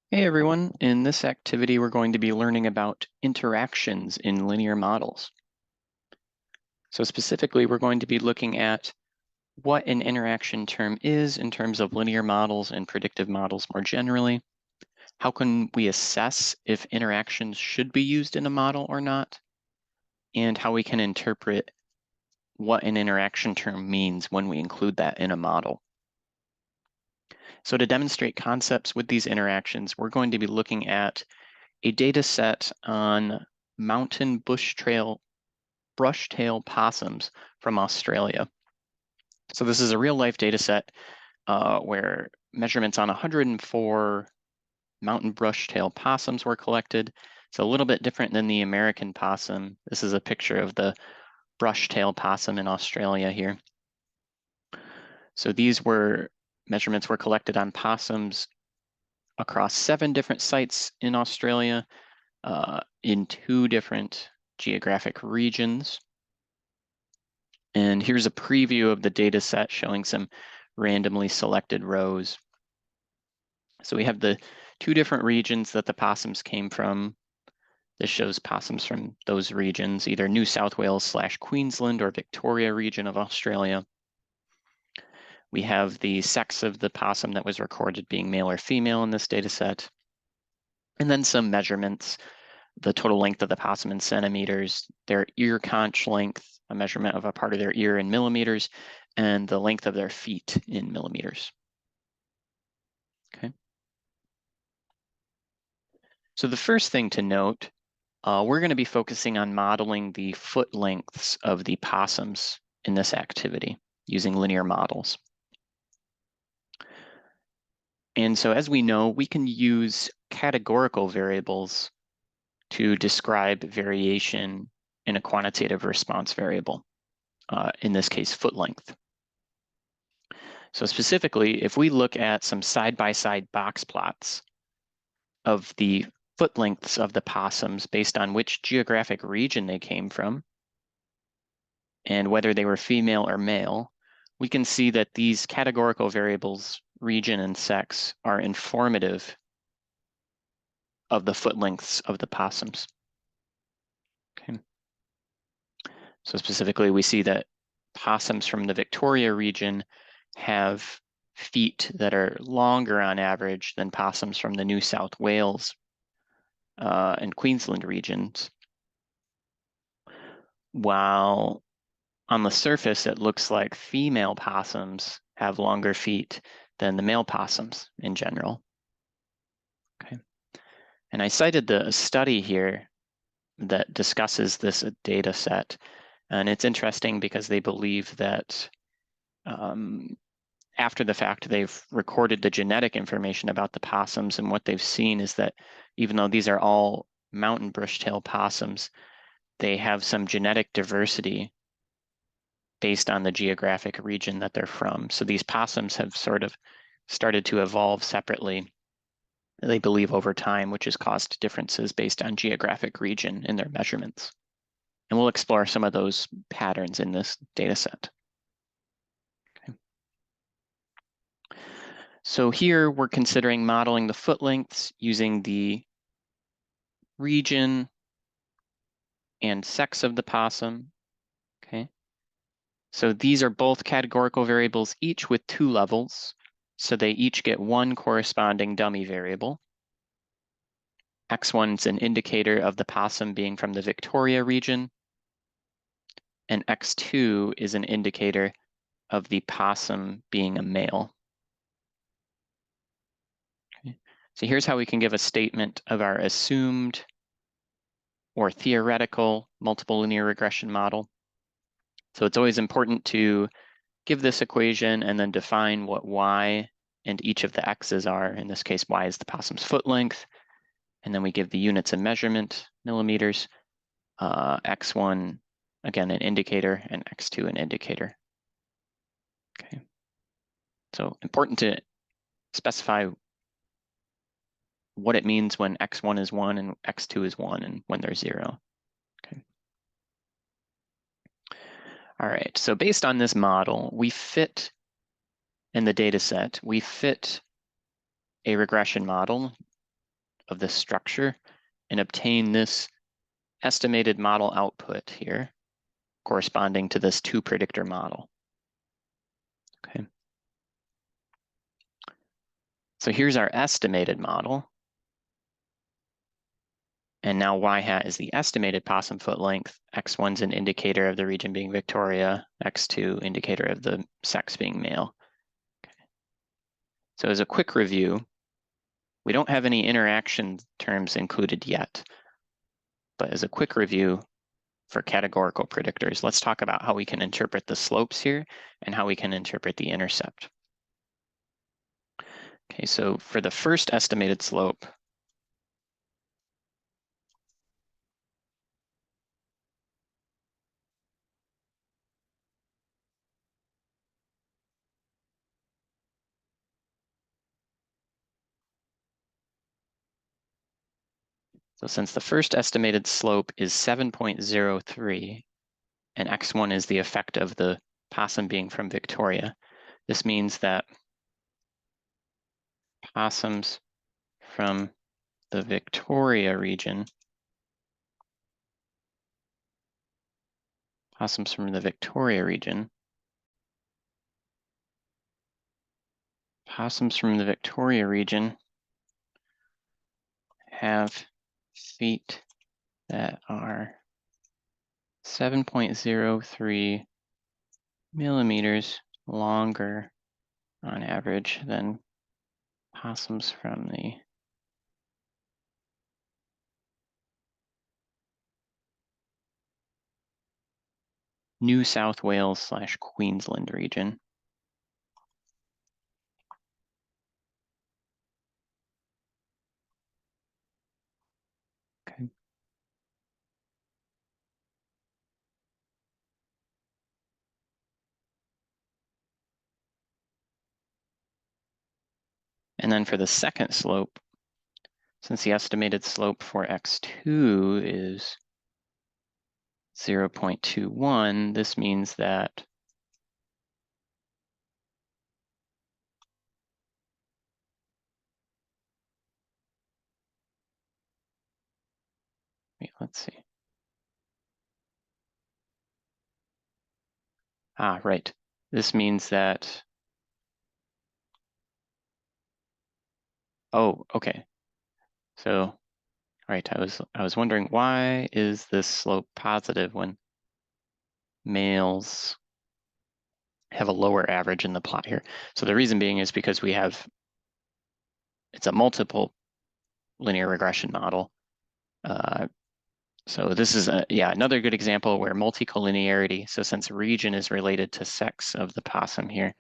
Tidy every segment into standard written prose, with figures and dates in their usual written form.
Hey everyone, in this activity we're going to be learning about interactions in linear models. So specifically we're going to be looking at what an interaction term is in terms of linear models and predictive models more generally. How can we assess if interactions should be used in a model or not? And how we can interpret what an interaction term means when we include that in a model. So to demonstrate concepts with these interactions, we're going to be looking at a data set on mountain brushtail possums from Australia. So this is a real life data set where measurements on 104 mountain brushtail possums were collected. It's a little bit different than the American possum. This is a picture of the brushtail possum in Australia here. So these measurements were collected on possums across 7 different sites in Australia in 2 different geographic regions. And here's a preview of the data set showing some randomly selected rows. So we have the 2 different regions that the possums came from. This shows possums from those regions, either New South Wales / Queensland or Victoria region of Australia. We have the sex of the possum that was recorded being male or female in this data set. And then some measurements, the total length of the possum in centimeters, their ear conch length, a measurement of a part of their ear in millimeters, and the length of their feet in millimeters. Okay. So the first thing to note, we're going to be focusing on modeling the foot lengths of the possums in this activity using linear models. And so as we know, we can use categorical variables to describe variation in a quantitative response variable, in this case, foot length. So specifically, if we look at some side-by-side box plots of the foot lengths of the possums based on which geographic region they came from and whether they were female or male, we can see that these categorical variables, region and sex, are informative of the foot lengths of the possums. Okay. So specifically, we see that possums from the Victoria region have feet that are longer on average than possums from the New South Wales and Queensland regions. While on the surface, it looks like female possums have longer feet than the male possums in general. Okay. And I cited the study here that discusses this data set. And it's interesting because they believe that after the fact, they've recorded the genetic information about the possums, and what they've seen is that even though these are all mountain brushtail possums, they have some genetic diversity based on the geographic region that they're from. So these possums have sort of started to evolve separately, they believe, over time, which has caused differences based on geographic region in their measurements. And we'll explore some of those patterns in this data set. Okay. So here we're considering modeling the foot lengths using the region and sex of the possum. Okay. So these are both categorical variables, each with 2 levels. So they each get 1 corresponding dummy variable. X1 is an indicator of the possum being from the Victoria region, and X2 is an indicator of the possum being a male. Okay. So here's how we can give a statement of our assumed or theoretical multiple linear regression model. So it's always important to give this equation and then define what y and each of the x's are. In this case, y is the possum's foot length. And then we give the units of measurement, millimeters, x1, again, an indicator, and x2, an indicator. Okay. So important to specify what it means when x1 is 1 and x2 is 1 and when they're 0. Okay. All right, so based on this model, we fit in the data set, we fit a regression model of this structure and obtain this estimated model output here, corresponding to this 2 predictor model. Okay. So here's our estimated model. And now y hat is the estimated possum foot length. X1's an indicator of the region being Victoria, X2 indicator of the sex being male. Okay. So as a quick review, we don't have any interaction terms included yet. But as a quick review for categorical predictors, let's talk about how we can interpret the slopes here and how we can interpret the intercept. Okay, so for the first estimated slope, so since the first estimated slope is 7.03, and X1 is the effect of the possum being from Victoria, this means that possums from the Victoria region, possums from the Victoria region have feet that are 7.03 millimeters longer on average than possums from the New South Wales / Queensland region. Okay. And then for the second slope, since the estimated slope for X2 is 0.21, this means that let's see. Right. This means that, oh, okay. So, right, I was wondering, why is this slope positive when males have a lower average in the plot here? So the reason being is because we have, it's a multiple linear regression model. So this is another good example where multicollinearity, so since region is related to sex of the possum here,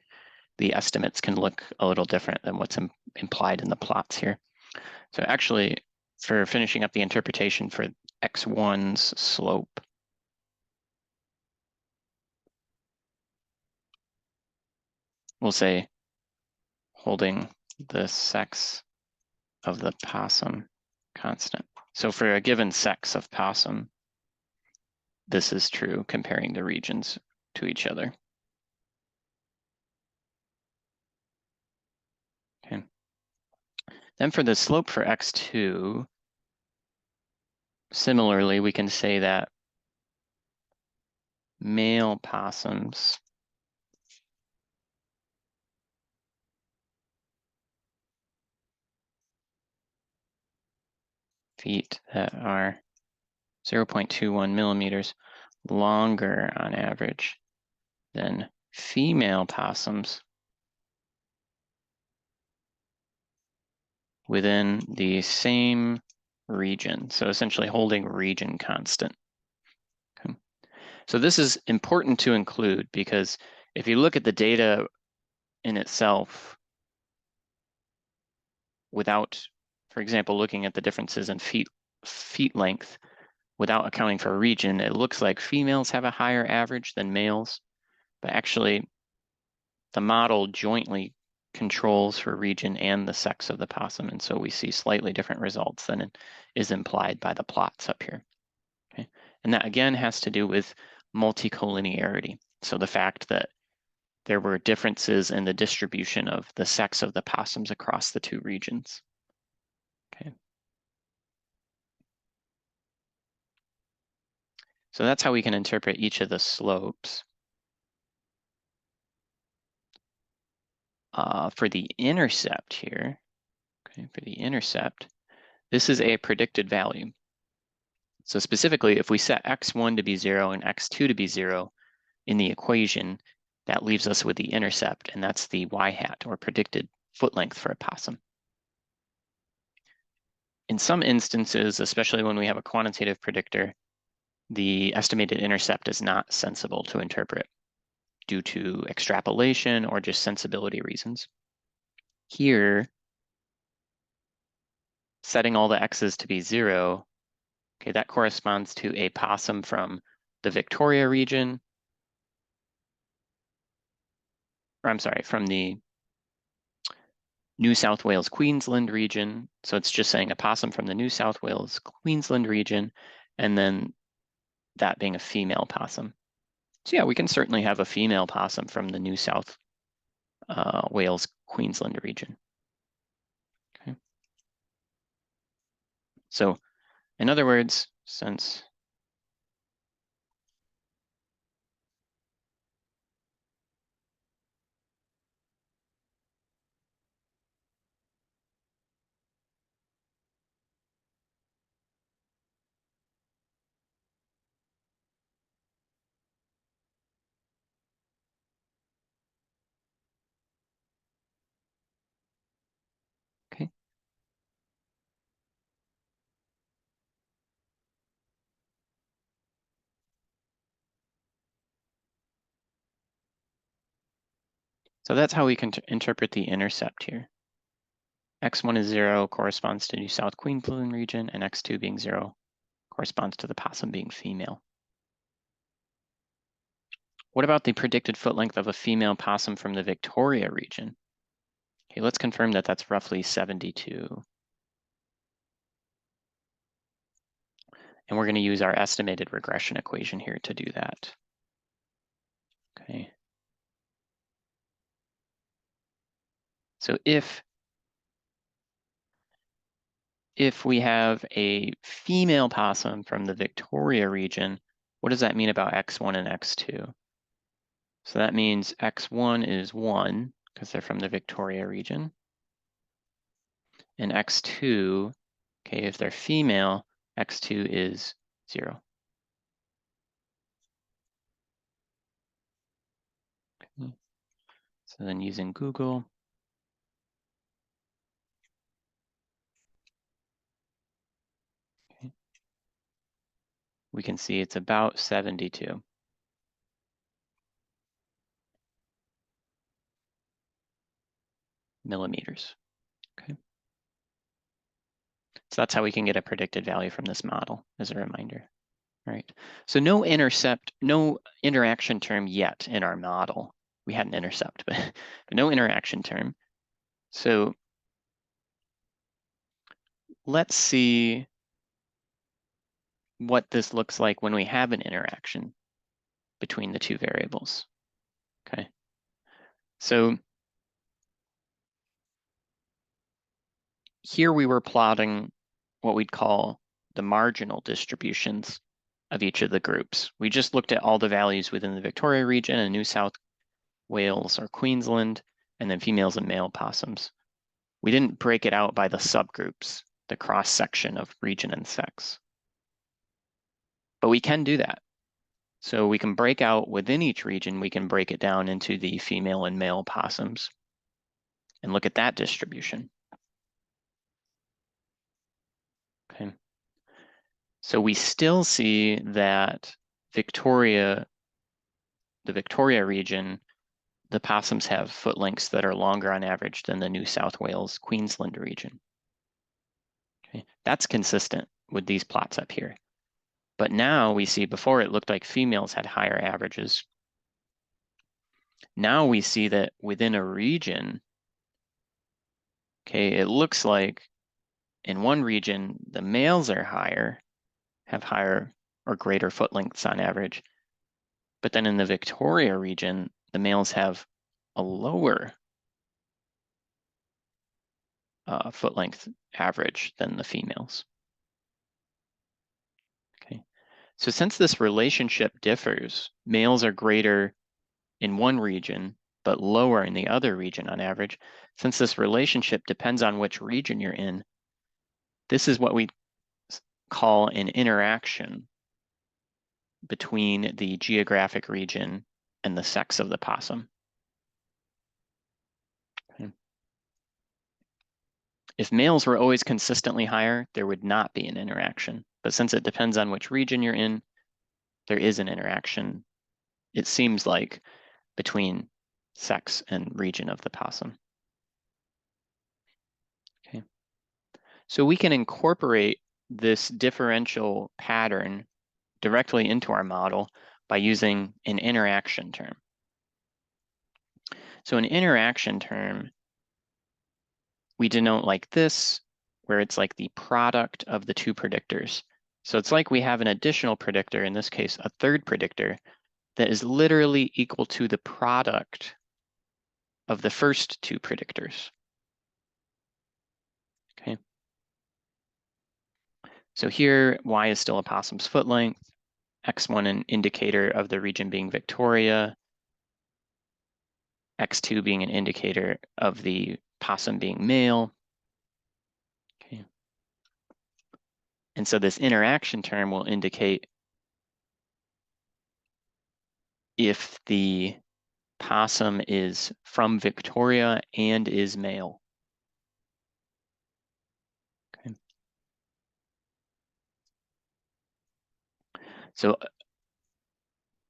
the estimates can look a little different than what's implied in the plots here. So actually, for finishing up the interpretation for X1's slope, we'll say holding the sex of the possum constant. So for a given sex of possum, this is true comparing the regions to each other. Okay. Then for the slope for X2, similarly, we can say that male possums feet that are 0.21 millimeters longer on average than female possums within the same region. So essentially holding region constant. Okay. So this is important to include because if you look at the data in itself without, for example, looking at the differences in feet length without accounting for region, it looks like females have a higher average than males, but actually the model jointly controls for region and the sex of the possum, and so we see slightly different results than is implied by the plots up here. Okay. And that again has to do with multicollinearity. So the fact that there were differences in the distribution of the sex of the possums across the 2 regions. Okay. So that's how we can interpret each of the slopes. For the intercept here, okay, for the intercept, this is a predicted value. So specifically, if we set x1 to be 0 and x2 to be 0 in the equation, that leaves us with the intercept, and that's the y-hat, or predicted foot length for a possum. In some instances, especially when we have a quantitative predictor, the estimated intercept is not sensible to interpret due to extrapolation or just sensibility reasons. Here, setting all the x's to be 0, okay, that corresponds to a possum from the Victoria region, or I'm sorry, from the New South Wales, Queensland region. So it's just saying a possum from the New South Wales, Queensland region, and then that being a female possum. So yeah, we can certainly have a female possum from the New South Wales, Queensland region. Okay. So in other words, since okay. So that's how we can interpret the intercept here. X1 is 0 corresponds to New South Queensland region, and X2 being 0 corresponds to the possum being female. What about the predicted foot length of a female possum from the Victoria region? Okay, let's confirm that that's roughly 72. And we're going to use our estimated regression equation here to do that. Okay. So if we have a female possum from the Victoria region, what does that mean about X1 and X2? So that means X1 is 1, because they're from the Victoria region. And X2, okay, if they're female, X2 is 0. Okay. So then using Google, okay, we can see it's about 72. Millimeters. Okay. So that's how we can get a predicted value from this model, as a reminder. All right. So no intercept, no interaction term yet in our model. We had an intercept, but no interaction term. So let's see what this looks like when we have an interaction between the two variables. Okay. So here we were plotting what we'd call the marginal distributions of each of the groups. We just looked at all the values within the Victoria region and New South Wales or Queensland, and then females and male possums. We didn't break it out by the subgroups, the cross-section of region and sex. But we can do that. So we can break out within each region, we can break it down into the female and male possums and look at that distribution. Okay. So we still see that the Victoria region, the possums have foot lengths that are longer on average than the New South Wales, Queensland region. Okay. That's consistent with these plots up here. But now we see, before it looked like females had higher averages. Now we see that within a region, okay, it looks like in one region, the males are higher, have higher or greater foot lengths on average. But then in the Victoria region, the males have a lower foot length average than the females. Okay, So since this relationship differs, males are greater in one region, but lower in the other region on average, since this relationship depends on which region you're in, this is what we call an interaction between the geographic region and the sex of the possum. Okay. If males were always consistently higher, there would not be an interaction. But since it depends on which region you're in, there is an interaction, it seems like, between sex and region of the possum. Okay. So we can incorporate this differential pattern directly into our model by using an interaction term. So an interaction term we denote like this, where it's like the product of the two predictors. So it's like we have an additional predictor, in this case, a third predictor, that is literally equal to the product of the first two predictors. Okay. So here, y is still a possum's foot length, x1 an indicator of the region being Victoria, x2 being an indicator of the possum being male. Okay. And so this interaction term will indicate if the possum is from Victoria and is male. Okay. So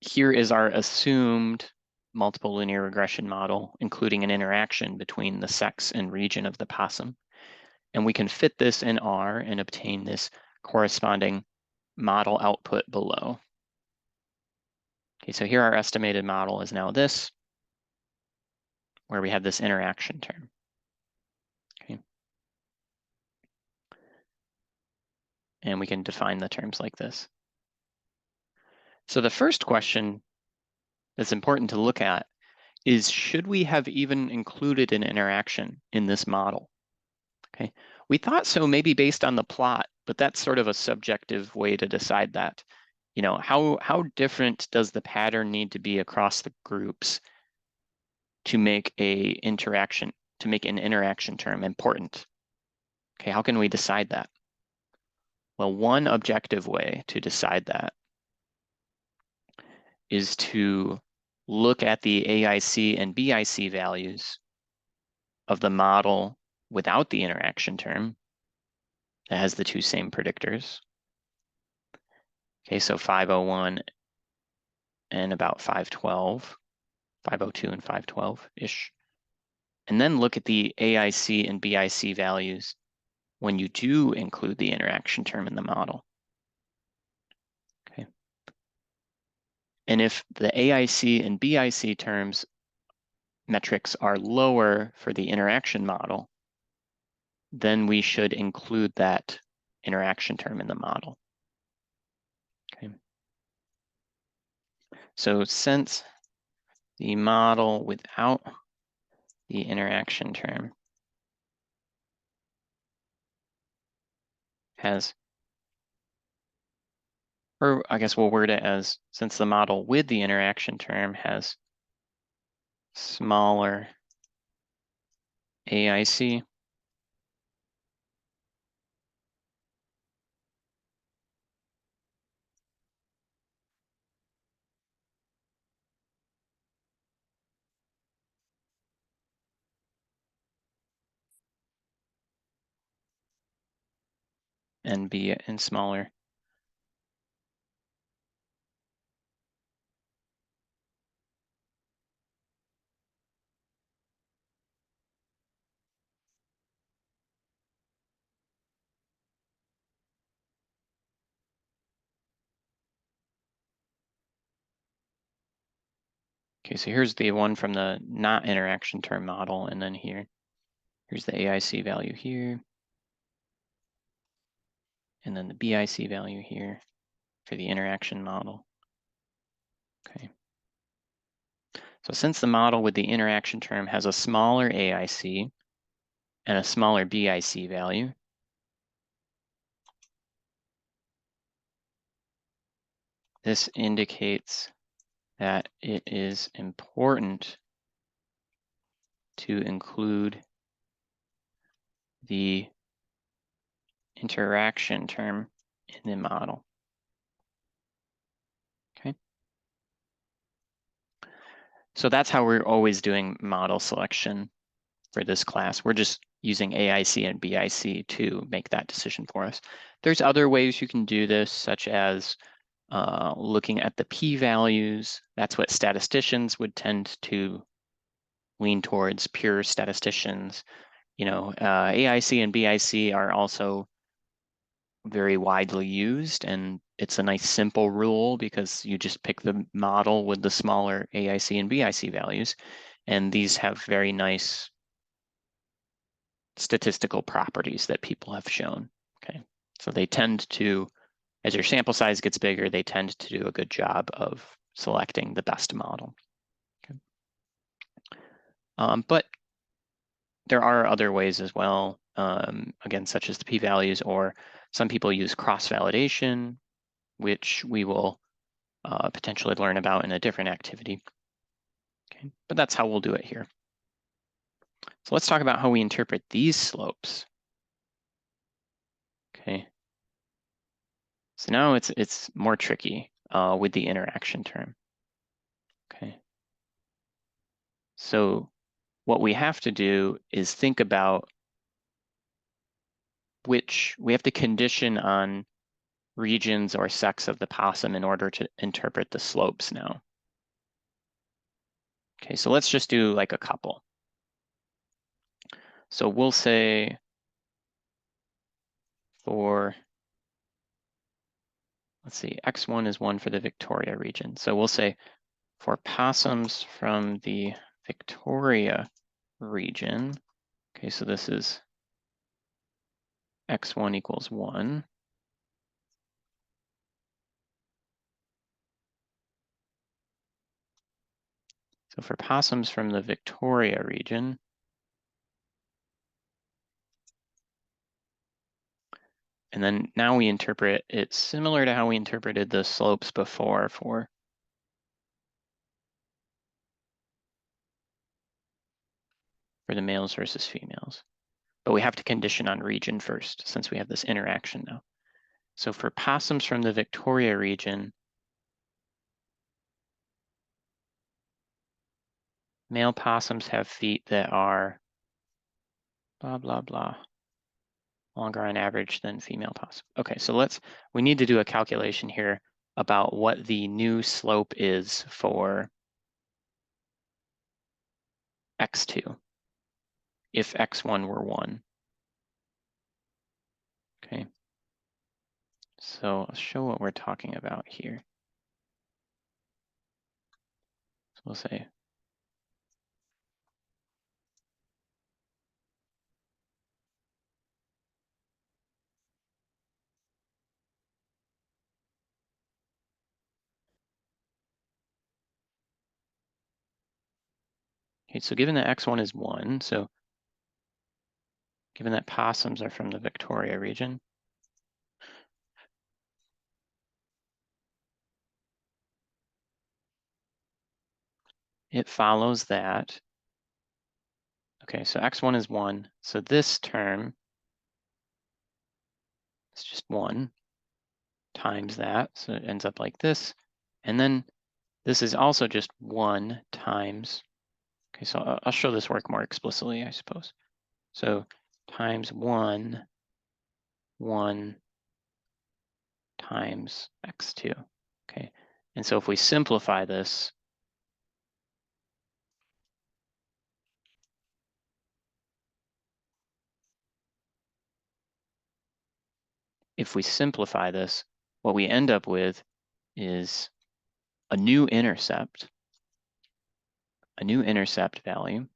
here is our assumed multiple linear regression model, including an interaction between the sex and region of the possum. And we can fit this in R and obtain this corresponding model output below. Okay, so here our estimated model is now this, where we have this interaction term. Okay. And we can define the terms like this. So the first question that's important to look at is, should we have even included an interaction in this model? Okay, we thought so maybe based on the plot, but that's sort of a subjective way to decide that. You know, how different does the pattern need to be across the groups to make an interaction term important? Okay, how can we decide that? Well, one objective way to decide that is to look at the AIC and BIC values of the model without the interaction term that has the two same predictors. Okay, so 501 and about 512, 502 and 512-ish. And then look at the AIC and BIC values when you do include the interaction term in the model. Okay. And if the AIC and BIC terms metrics are lower for the interaction model, then we should include that interaction term in the model. Okay. So since the model without the interaction term has, or I guess we'll word it as, since the model with the interaction term has smaller AIC, and B and smaller. Okay, so here's the one from the not interaction term model, and then here's the AIC value here, and then the BIC value here for the interaction model. Okay. So since the model with the interaction term has a smaller AIC and a smaller BIC value, this indicates that it is important to include the interaction term in the model. Okay. So that's how we're always doing model selection for this class. We're just using AIC and BIC to make that decision for us. There's other ways you can do this, such as looking at the p-values. That's what statisticians would tend to lean towards, pure statisticians. You know, AIC and BIC are also very widely used, and it's a nice simple rule because you just pick the model with the smaller AIC and BIC values, and these have very nice statistical properties that people have shown. Okay, so they tend to, as your sample size gets bigger, they tend to do a good job of selecting the best model. Okay. But there are other ways as well, again, such as the p-values, or some people use cross-validation, which we will potentially learn about in a different activity. Okay, but that's how we'll do it here. So let's talk about how we interpret these slopes. Okay. So now it's more tricky with the interaction term. Okay. So what we have to do is think about which we have to condition on regions or sex of the possum in order to interpret the slopes now. Okay, so let's just do like a couple. So we'll say for, let's see, X1 is 1 for the Victoria region. So we'll say for possums from the Victoria region, okay, so this is X1 equals 1. So for possums from the Victoria region, and then now we interpret it similar to how we interpreted the slopes before for the males versus females. But we have to condition on region first, since we have this interaction now. So for possums from the Victoria region, male possums have feet that are blah, blah, blah, longer on average than female possum. Okay, so we need to do a calculation here about what the new slope is for X2, if X1 were 1. Okay, so I'll show what we're talking about here. So we'll say okay, so given that X1 is 1, so given that possums are from the Victoria region, it follows that, okay, so X1 is 1, so this term is just 1 times that, so it ends up like this, and then this is also just 1 times, okay, so I'll show this work more explicitly, I suppose. So times 1 times X2, okay? And so if we simplify this, what we end up with is a new intercept value,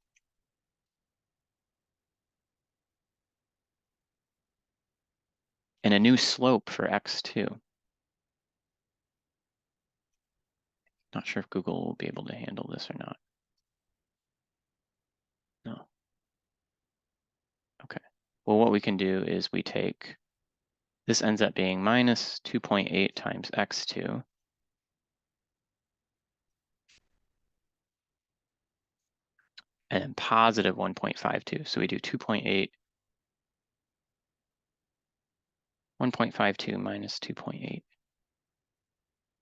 and a new slope for X2. Not sure if Google will be able to handle this or not. No. Okay. Well, what we can do is we take, this ends up being minus 2.8 times X2. and then positive 1.52. So we do 2.8, 1.52 minus 2.8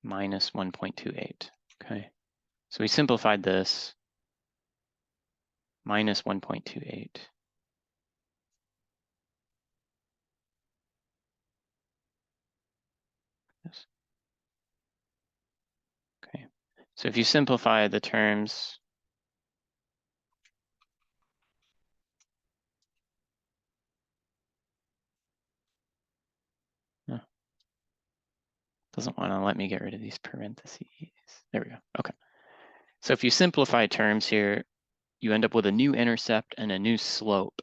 minus 1.28. Okay, so we simplified this, minus 1.28. Yes. Okay, so if you simplify the terms, doesn't want to let me get rid of these parentheses. There we go. Okay. So if you simplify terms here, you end up with a new intercept and a new slope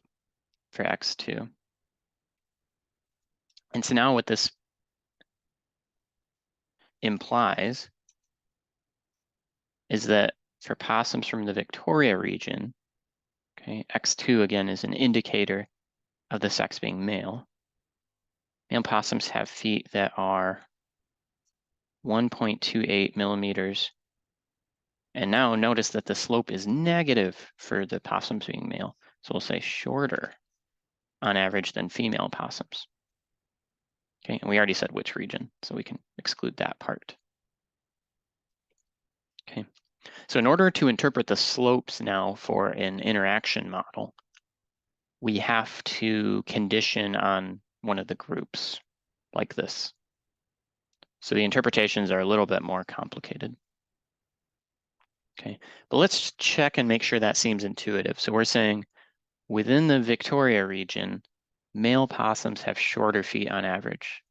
for x2. And so now what this implies is that for possums from the Victoria region, okay, x2 again is an indicator of the sex being male. Male possums have feet that are 1.28 millimeters. And now notice that the slope is negative for the possums being male. So we'll say shorter on average than female possums. Okay, and we already said which region, so we can exclude that part. Okay, so in order to interpret the slopes now for an interaction model, we have to condition on one of the groups like this. So the interpretations are a little bit more complicated. Okay, but let's check and make sure that seems intuitive. So we're saying within the Victoria region, male possums have shorter feet on average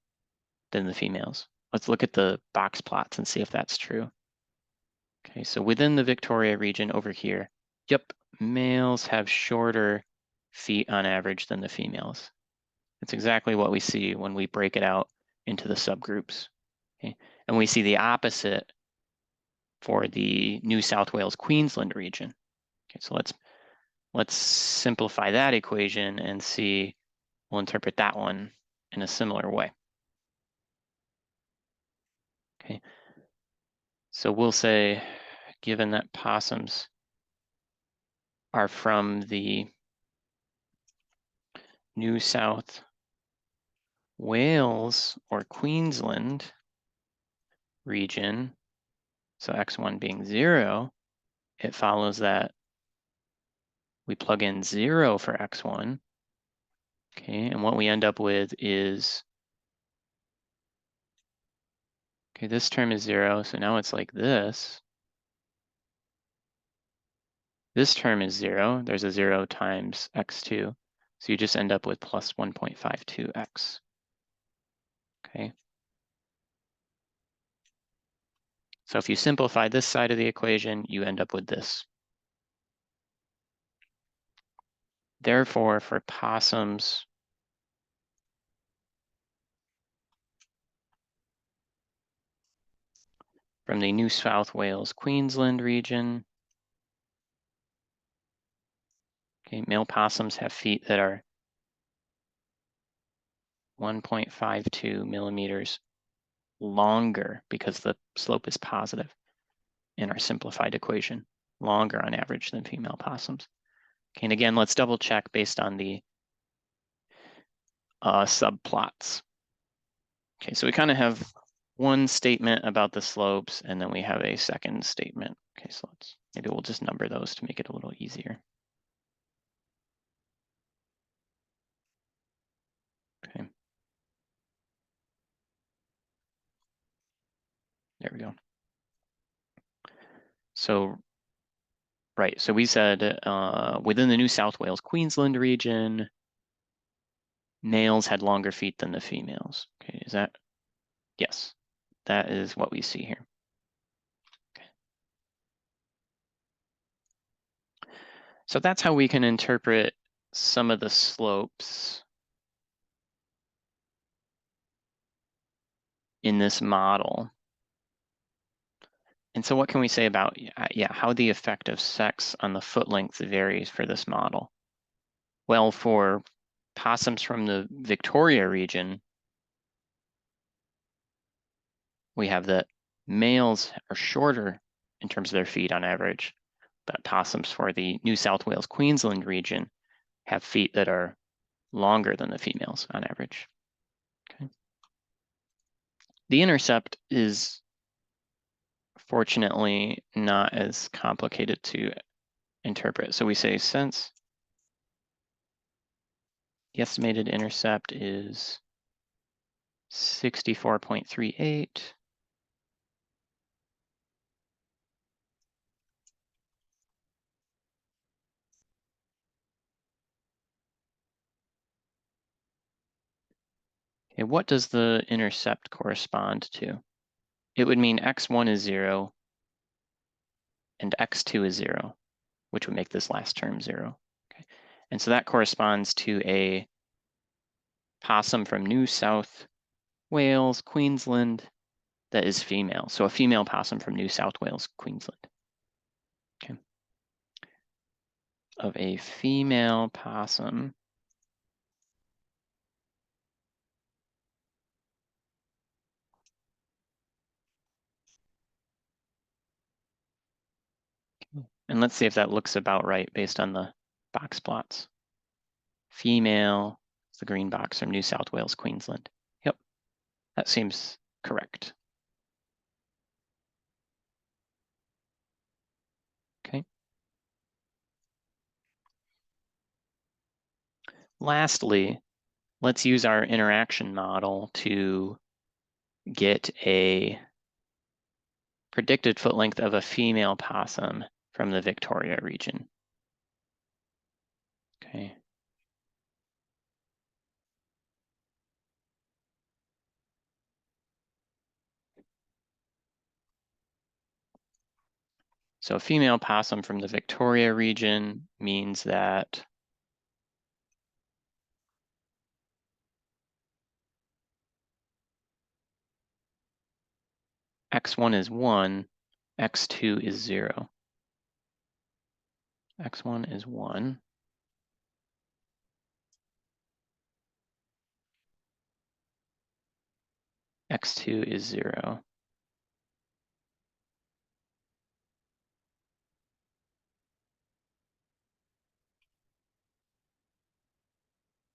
than the females. Let's look at the box plots and see if that's true. Okay, so within the Victoria region over here, yep, males have shorter feet on average than the females. It's exactly what we see when we break it out into the subgroups. Okay, and we see the opposite for the New South Wales, Queensland region. Okay, so let's simplify that equation and see, we'll interpret that one in a similar way. Okay, so we'll say, given that possums are from the New South Wales or Queensland region, so x1 being 0, it follows that we plug in 0 for x1. Okay, and what we end up with is, okay, this term is 0, so now it's like this. This term is 0, there's a 0 times x2, so you just end up with plus 1.52x. Okay. So if you simplify this side of the equation, you end up with this. Therefore, for possums from the New South Wales, Queensland region, okay, male possums have feet that are 1.52 millimeters longer because the slope is positive in our simplified equation, longer on average than female possums. Okay, and again, let's double check based on the subplots. Okay, so we kind of have one statement about the slopes, and then we have a second statement. Okay, so maybe we'll just number those to make it a little easier. Okay. There we go. So, right, so we said within the New South Wales, Queensland region, males had longer feet than the females. Okay, is that? Yes, that is what we see here. Okay. So that's how we can interpret some of the slopes in this model. And so what can we say about how the effect of sex on the foot length varies for this model? Well, for possums from the Victoria region, we have that males are shorter in terms of their feet on average, that possums for the New South Wales, Queensland region have feet that are longer than the females on average. Okay. The intercept is fortunately not as complicated to interpret. So we say since the estimated intercept is 64.38, okay, what does the intercept correspond to? It would mean x1 is 0 and x2 is 0, which would make this last term 0. Okay. And so that corresponds to a possum from New South Wales, Queensland, that is female. So a female possum from New South Wales, Queensland. Okay. Of a female possum and let's see if that looks about right based on the box plots. Female, it's the green box from New South Wales, Queensland. Yep, that seems correct. Okay. Lastly, let's use our interaction model to get a predicted foot length of a female possum from the Victoria region. Okay. So a female possum from the Victoria region means that x1 is 1, x2 is 0. x1 is 1. x2 is 0.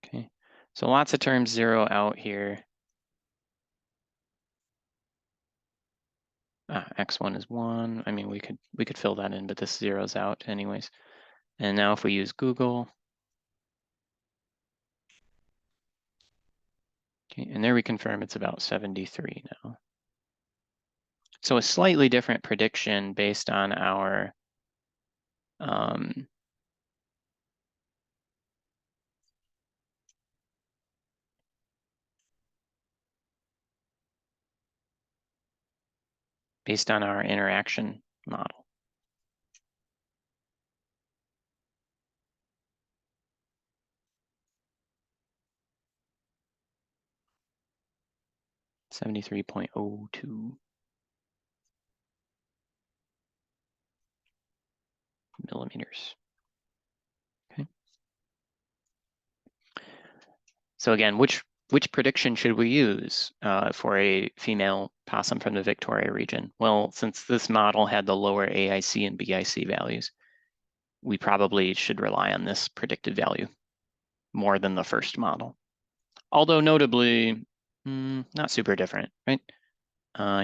Okay, so lots of terms 0 out here. X1 is 1. I mean, we could fill that in, but this zero's out anyways. And now if we use Google, okay, and there we confirm it's about 73 now. So a slightly different prediction based on our interaction model. .02 millimeters. Okay. So again, which prediction should we use for a female possum from the Victoria region? Well, since this model had the lower AIC and BIC values, we probably should rely on this predicted value more than the first model. Although notably, not super different, right?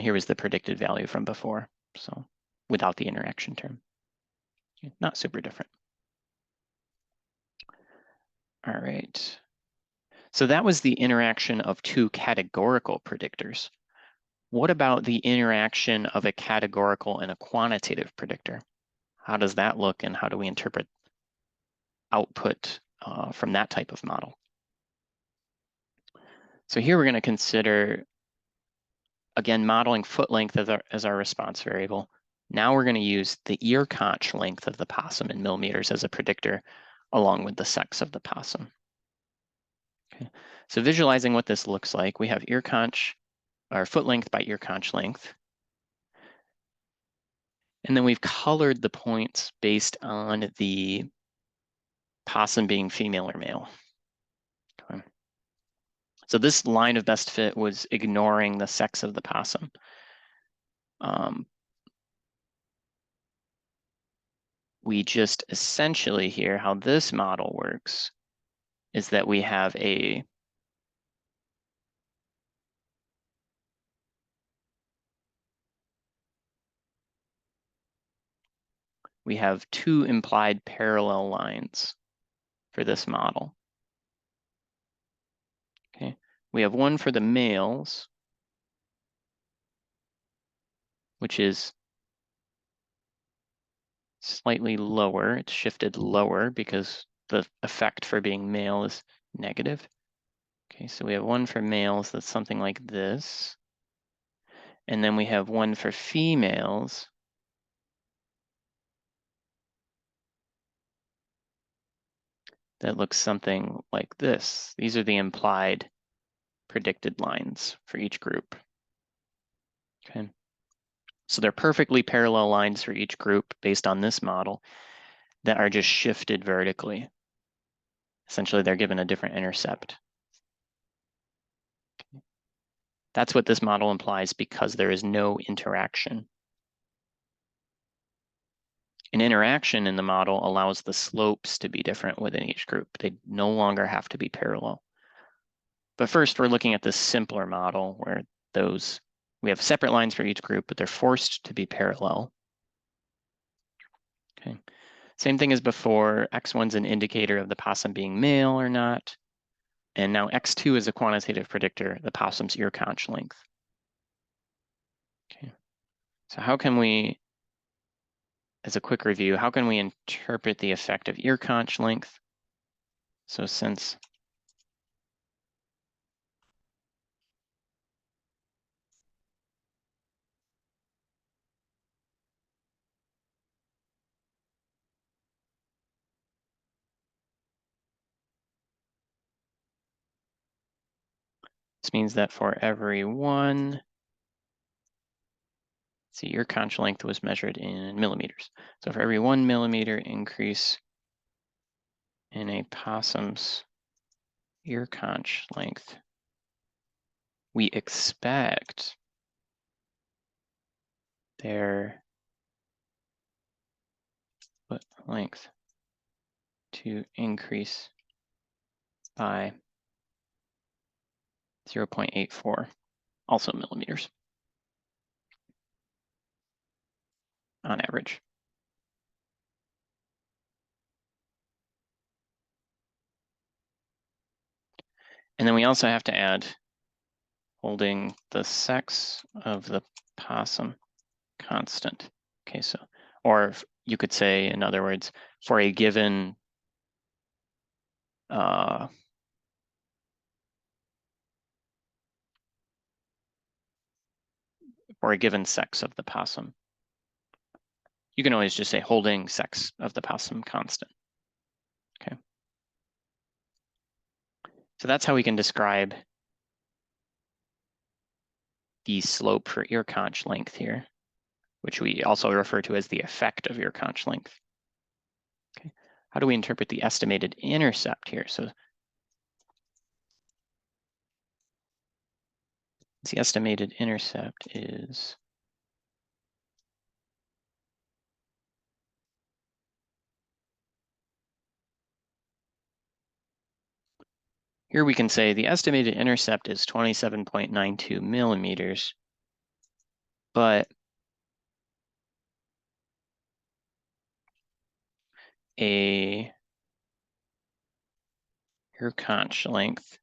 Here was the predicted value from before, so without the interaction term. Not super different. All right. So that was the interaction of two categorical predictors. What about the interaction of a categorical and a quantitative predictor? How does that look, and how do we interpret output from that type of model? So here we're going to consider, again, modeling foot length as our response variable. Now we're going to use the ear conch length of the possum in millimeters as a predictor, along with the sex of the possum. Okay. So visualizing what this looks like, we have ear conch, or foot length by ear conch length. And then we've colored the points based on the possum being female or male. Okay. So this line of best fit was ignoring the sex of the possum. we just essentially here, how this model works is that we have two implied parallel lines for this model. Okay, we have one for the males, which is slightly lower. It's shifted lower because the effect for being male is negative. Okay, so we have one for males that's something like this. And then we have one for females that looks something like this. These are the implied predicted lines for each group. Okay, so they're perfectly parallel lines for each group based on this model that are just shifted vertically. Essentially, they're given a different intercept. Okay. That's what this model implies because there is no interaction. An interaction in the model allows the slopes to be different within each group. They no longer have to be parallel. But first, we're looking at this simpler model where we have separate lines for each group, but they're forced to be parallel. Okay. Same thing as before, X1's an indicator of the possum being male or not. And now X2 is a quantitative predictor, the possum's ear conch length. Okay. So how can we, as a quick review, how can we interpret the effect of ear conch length? So since this means that for every one, see, ear conch length was measured in millimeters. So for every 1 millimeter increase in a possum's ear conch length, we expect their foot length to increase by 0.84, also millimeters on average. And then we also have to add holding the sex of the possum constant. Okay, so, or you could say, in other words, for a given sex of the possum. You can always just say holding sex of the possum constant. Okay. So that's how we can describe the slope for ear conch length here, which we also refer to as the effect of ear conch length. Okay. How do we interpret the estimated intercept here? So the estimated intercept is here we can say the estimated intercept is 27.92 millimeters, but a ear conch length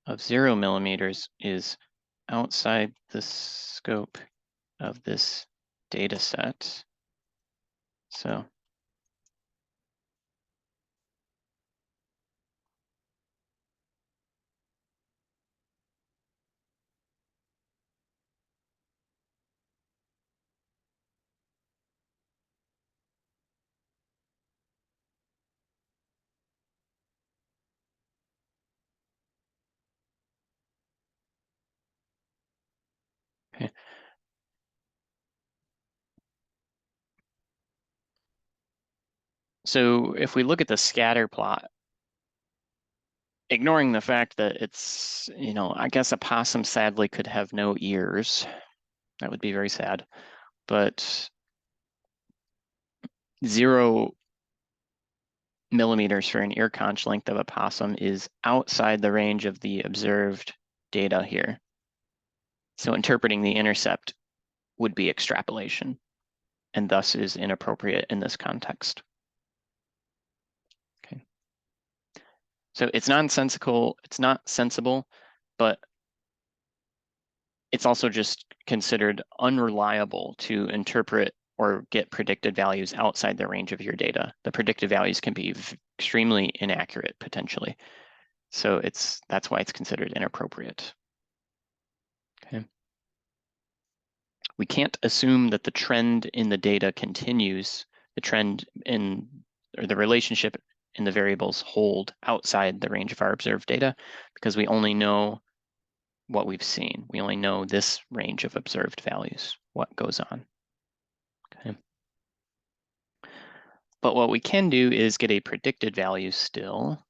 of 0 millimeters is outside the scope of this data set. So okay. So if we look at the scatter plot, ignoring the fact that it's, I guess a possum sadly could have no ears. That would be very sad. But 0 millimeters for an ear conch length of a possum is outside the range of the observed data here. So interpreting the intercept would be extrapolation, and thus is inappropriate in this context. Okay. So it's nonsensical, it's not sensible, but it's also just considered unreliable to interpret or get predicted values outside the range of your data. The predicted values can be extremely inaccurate potentially. So that's why it's considered inappropriate. Okay. We can't assume that the trend in the data continues, the trend in, or the relationship in the variables hold outside the range of our observed data, because we only know what we've seen. We only know this range of observed values, what goes on. Okay. But what we can do is get a predicted value still,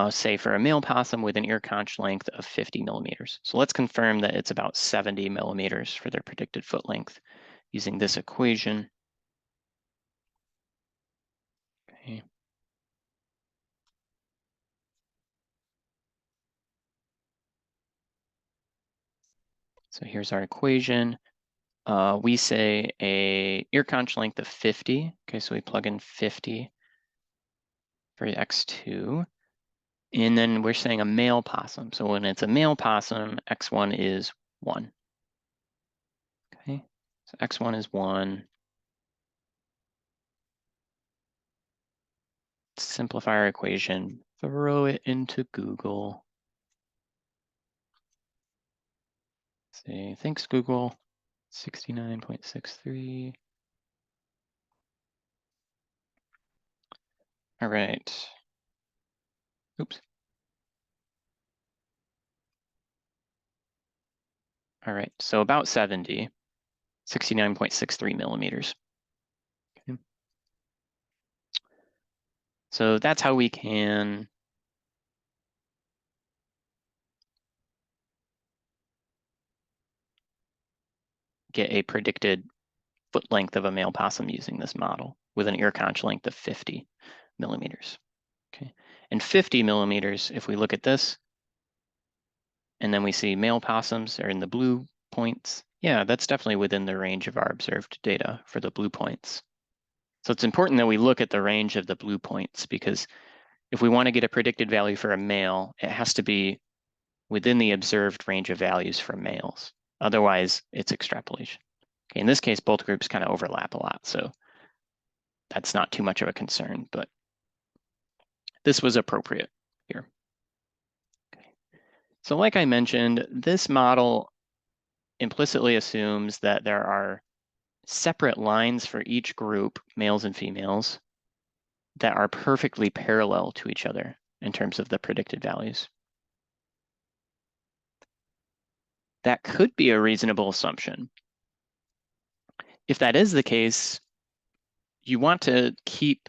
say for a male possum with an ear conch length of 50 millimeters. So let's confirm that it's about 70 millimeters for their predicted foot length using this equation. Okay. So here's our equation. We say a ear conch length of 50. Okay, so we plug in 50 for x2. And then we're saying a male possum. So when it's a male possum, x1 is 1. Okay, so x1 is 1. Simplify our equation, throw it into Google. Say, thanks, Google. 69.63. All right. Oops. All right, so about 70, 69.63 millimeters. Okay. So that's how we can get a predicted foot length of a male possum using this model with an ear conch length of 50 millimeters. Okay, and 50 millimeters, if we look at this, and then we see male possums are in the blue points. Yeah, that's definitely within the range of our observed data for the blue points. So it's important that we look at the range of the blue points, because if we want to get a predicted value for a male, it has to be within the observed range of values for males. Otherwise, it's extrapolation. Okay, in this case, both groups kind of overlap a lot, so that's not too much of a concern, but this was appropriate here. Okay. So like I mentioned, this model implicitly assumes that there are separate lines for each group, males and females, that are perfectly parallel to each other in terms of the predicted values. That could be a reasonable assumption. If that is the case, you want to keep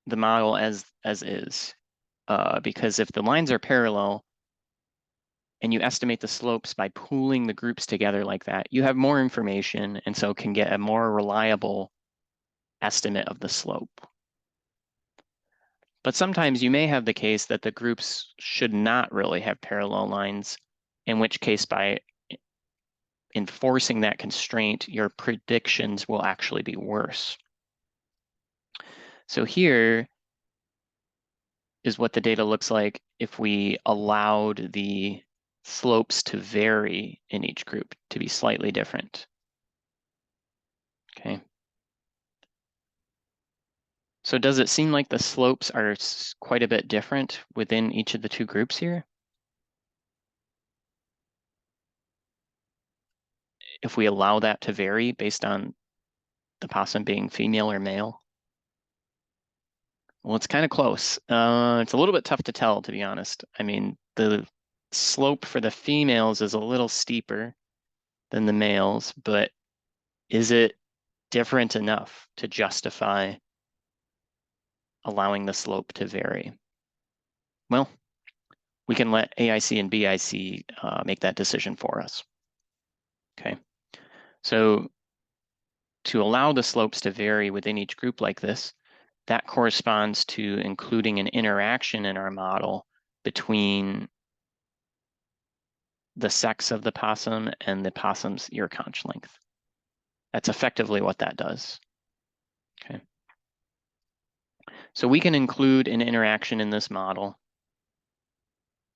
the model as is, because if the lines are parallel and you estimate the slopes by pooling the groups together like that, you have more information and so can get a more reliable estimate of the slope. But sometimes you may have the case that the groups should not really have parallel lines, in which case by enforcing that constraint, your predictions will actually be worse. So here is what the data looks like if we allowed the slopes to vary in each group, to be slightly different. Okay. So does it seem like the slopes are quite a bit different within each of the two groups here? If we allow that to vary based on the possum being female or male? Well, it's kind of close. It's a little bit tough to tell, to be honest. I mean, the slope for the females is a little steeper than the males, but is it different enough to justify allowing the slope to vary? Well, we can let AIC and BIC make that decision for us. Okay, so to allow the slopes to vary within each group like this, that corresponds to including an interaction in our model between the sex of the possum and the possum's ear conch length. That's effectively what that does. Okay. So we can include an interaction in this model,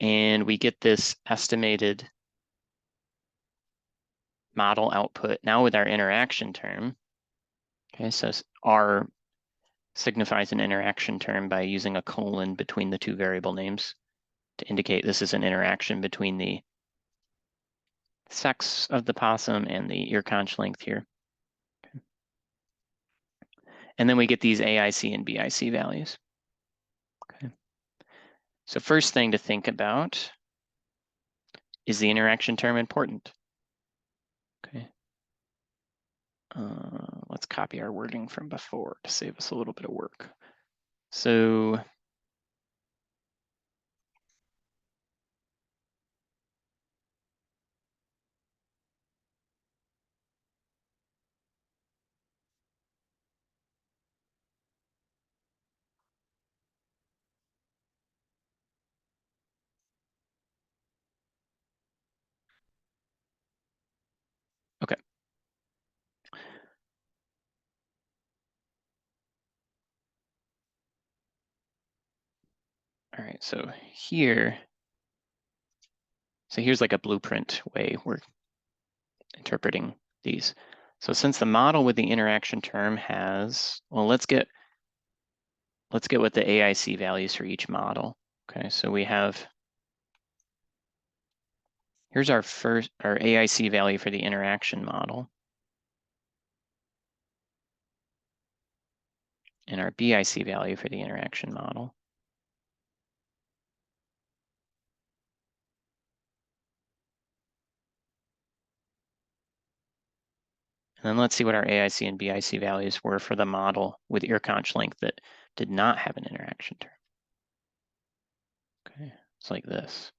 and we get this estimated model output now with our interaction term. Okay, so R signifies an interaction term by using a colon between the two variable names to indicate this is an interaction between the sex of the possum and the ear conch length here. Okay. And then we get these AIC and BIC values. Okay. So first thing to think about, is the interaction term important? Okay. Let's copy our wording from before to save us a little bit of work. So okay. All right, so here's like a blueprint way we're interpreting these. So since the model with the interaction term has, well, let's get what the AIC values for each model. Okay, so we have, here's our AIC value for the interaction model. And our BIC value for the interaction model. And then let's see what our AIC and BIC values were for the model with ear conch length that did not have an interaction term. Okay, it's like this.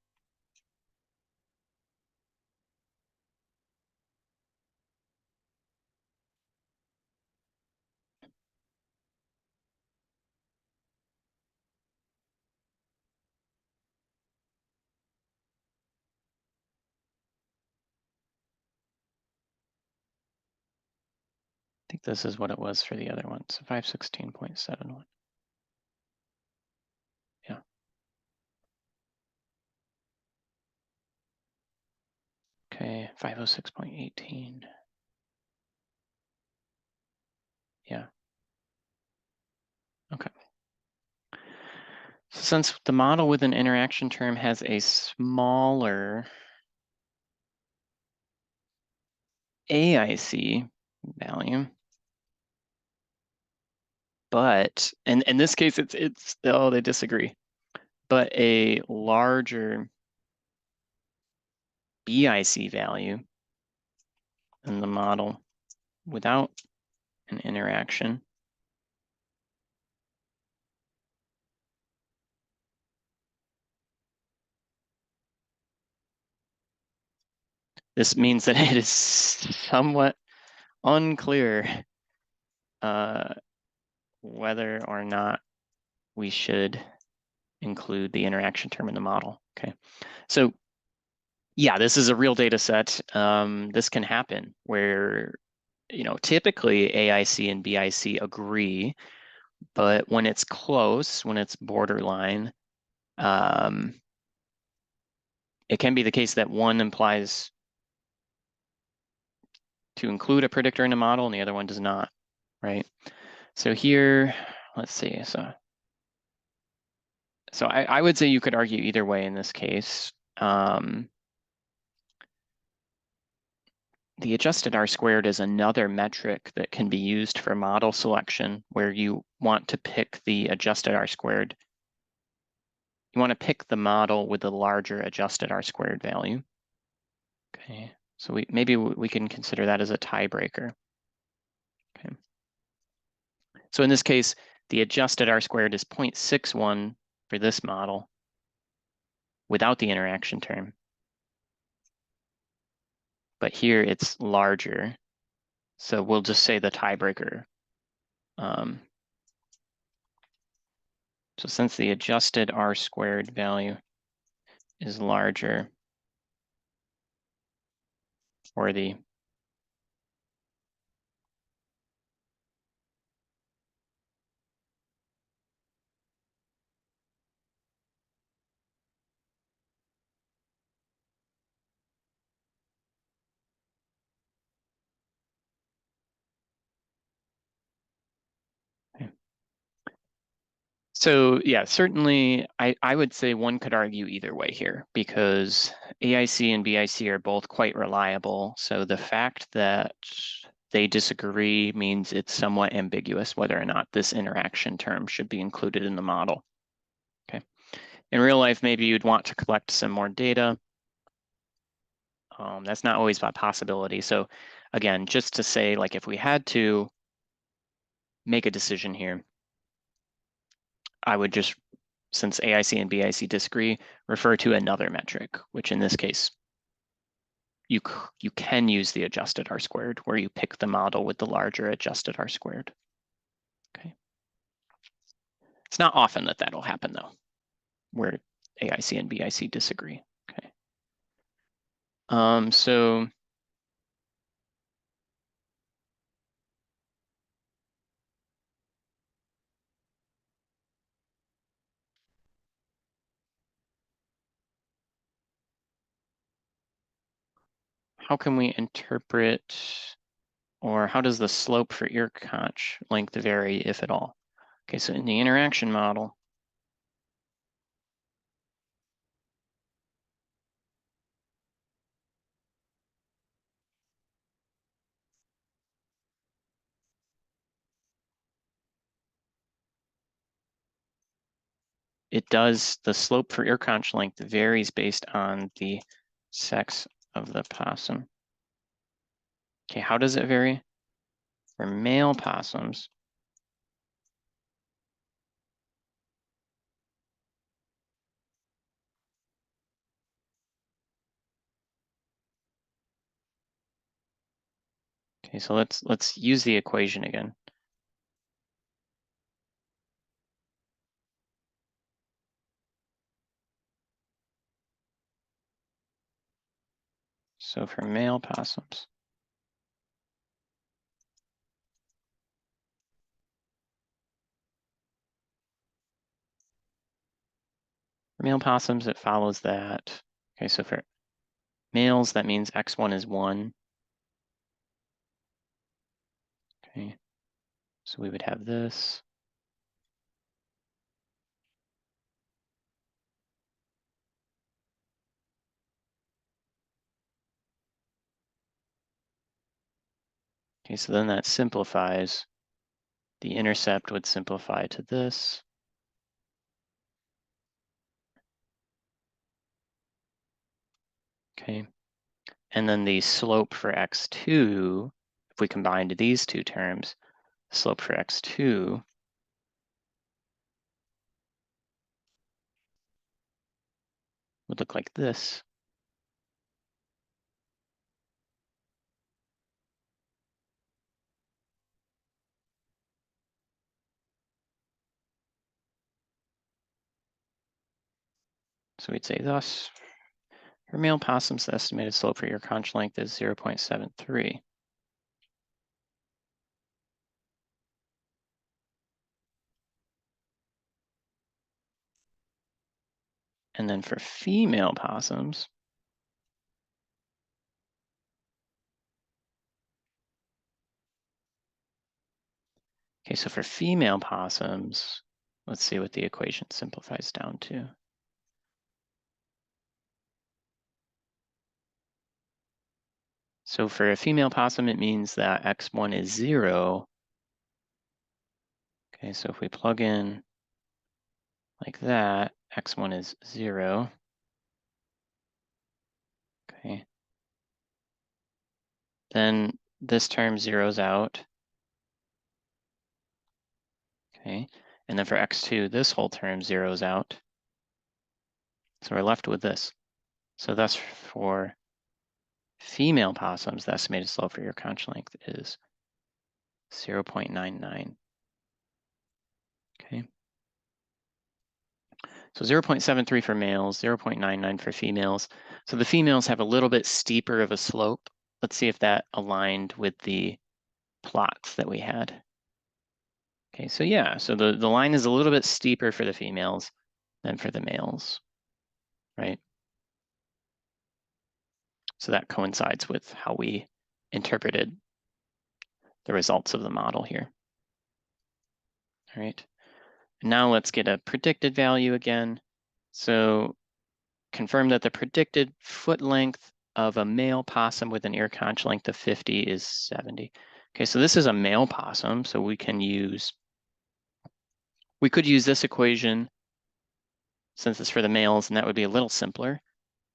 I think this is what it was for the other one, so 516.71. Yeah. Okay, 506.18. Yeah. Okay. So since the model with an interaction term has a smaller AIC value, but in this case it's oh, they disagree, but a larger BIC value in the model without an interaction. This means that it is somewhat unclear whether or not we should include the interaction term in the model. Okay, so yeah, this is a real data set. This can happen where, typically AIC and BIC agree, but when it's close, when it's borderline, it can be the case that one implies to include a predictor in a model and the other one does not, right? So here, let's see, so I would say you could argue either way in this case. The adjusted R-squared is another metric that can be used for model selection where you want to pick the adjusted R-squared. You want to pick the model with the larger adjusted R-squared value. Okay, so maybe we can consider that as a tiebreaker. Okay. So in this case, the adjusted R-squared is 0.61 for this model without the interaction term. But here it's larger So we'll just say the tiebreaker. So since the adjusted R squared value is larger for the So yeah, certainly I would say one could argue either way here because AIC and BIC are both quite reliable. So the fact that they disagree means it's somewhat ambiguous whether or not this interaction term should be included in the model. Okay. In real life, maybe you'd want to collect some more data. That's not always a possibility. So again, just to say, like if we had to make a decision here, I would just, since AIC and BIC disagree, refer to another metric, which in this case, you can use the adjusted R squared, where you pick the model with the larger adjusted R squared. Okay. It's not often that that'll happen though, where AIC and BIC disagree. Okay. So how can we interpret, or how does the slope for ear conch length vary, if at all? Okay, so in the interaction model, it does, the slope for ear conch length varies based on the sex of the possum. Okay, how does it vary? For male possums, okay, so let's use the equation again. So for male possums, it follows that. Okay, so for males, that means x1 is 1. Okay, so we would have this. Okay, so then that simplifies. The intercept would simplify to this. Okay, and then the slope for x2, if we combined these two terms, the slope for x2 would look like this. So we'd say thus, for male possums, the estimated slope for ear conch length is 0.73. And then for female possums, okay, so for female possums, let's see what the equation simplifies down to. So for a female possum, it means that x1 is 0. Okay, so if we plug in like that, x1 is 0. Okay. Then this term zeroes out. Okay. And then for x2, this whole term zeroes out. So we're left with this. So thus for female possums, the estimated slope for ear conch length is 0.99. Okay. So 0.73 for males, 0.99 for females. So the females have a little bit steeper of a slope. Let's see if that aligned with the plots that we had. Okay, so yeah, so the line is a little bit steeper for the females than for the males, right? So that coincides with how we interpreted the results of the model here. All right, now let's get a predicted value again. So confirm that the predicted foot length of a male possum with an ear conch length of 50 is 70. Okay, so this is a male possum, so we could use this equation since it's for the males, and that would be a little simpler.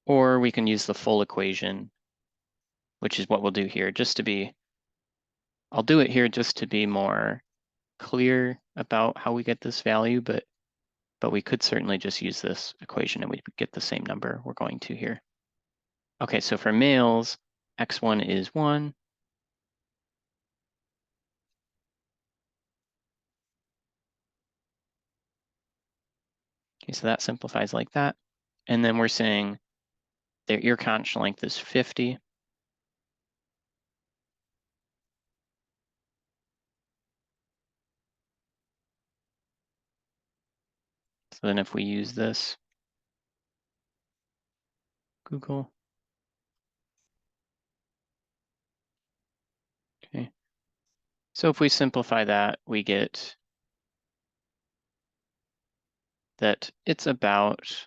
Or we can use the full equation, which is what we'll do here, I'll do it here just to be more clear about how we get this value, but we could certainly just use this equation and we get the same number we're going to here. Okay, so for males, x1 is 1. Okay, so that simplifies like that. And then we're saying their ear conch length is 50. So then if we use this, Google. Okay. So if we simplify that, we get that it's about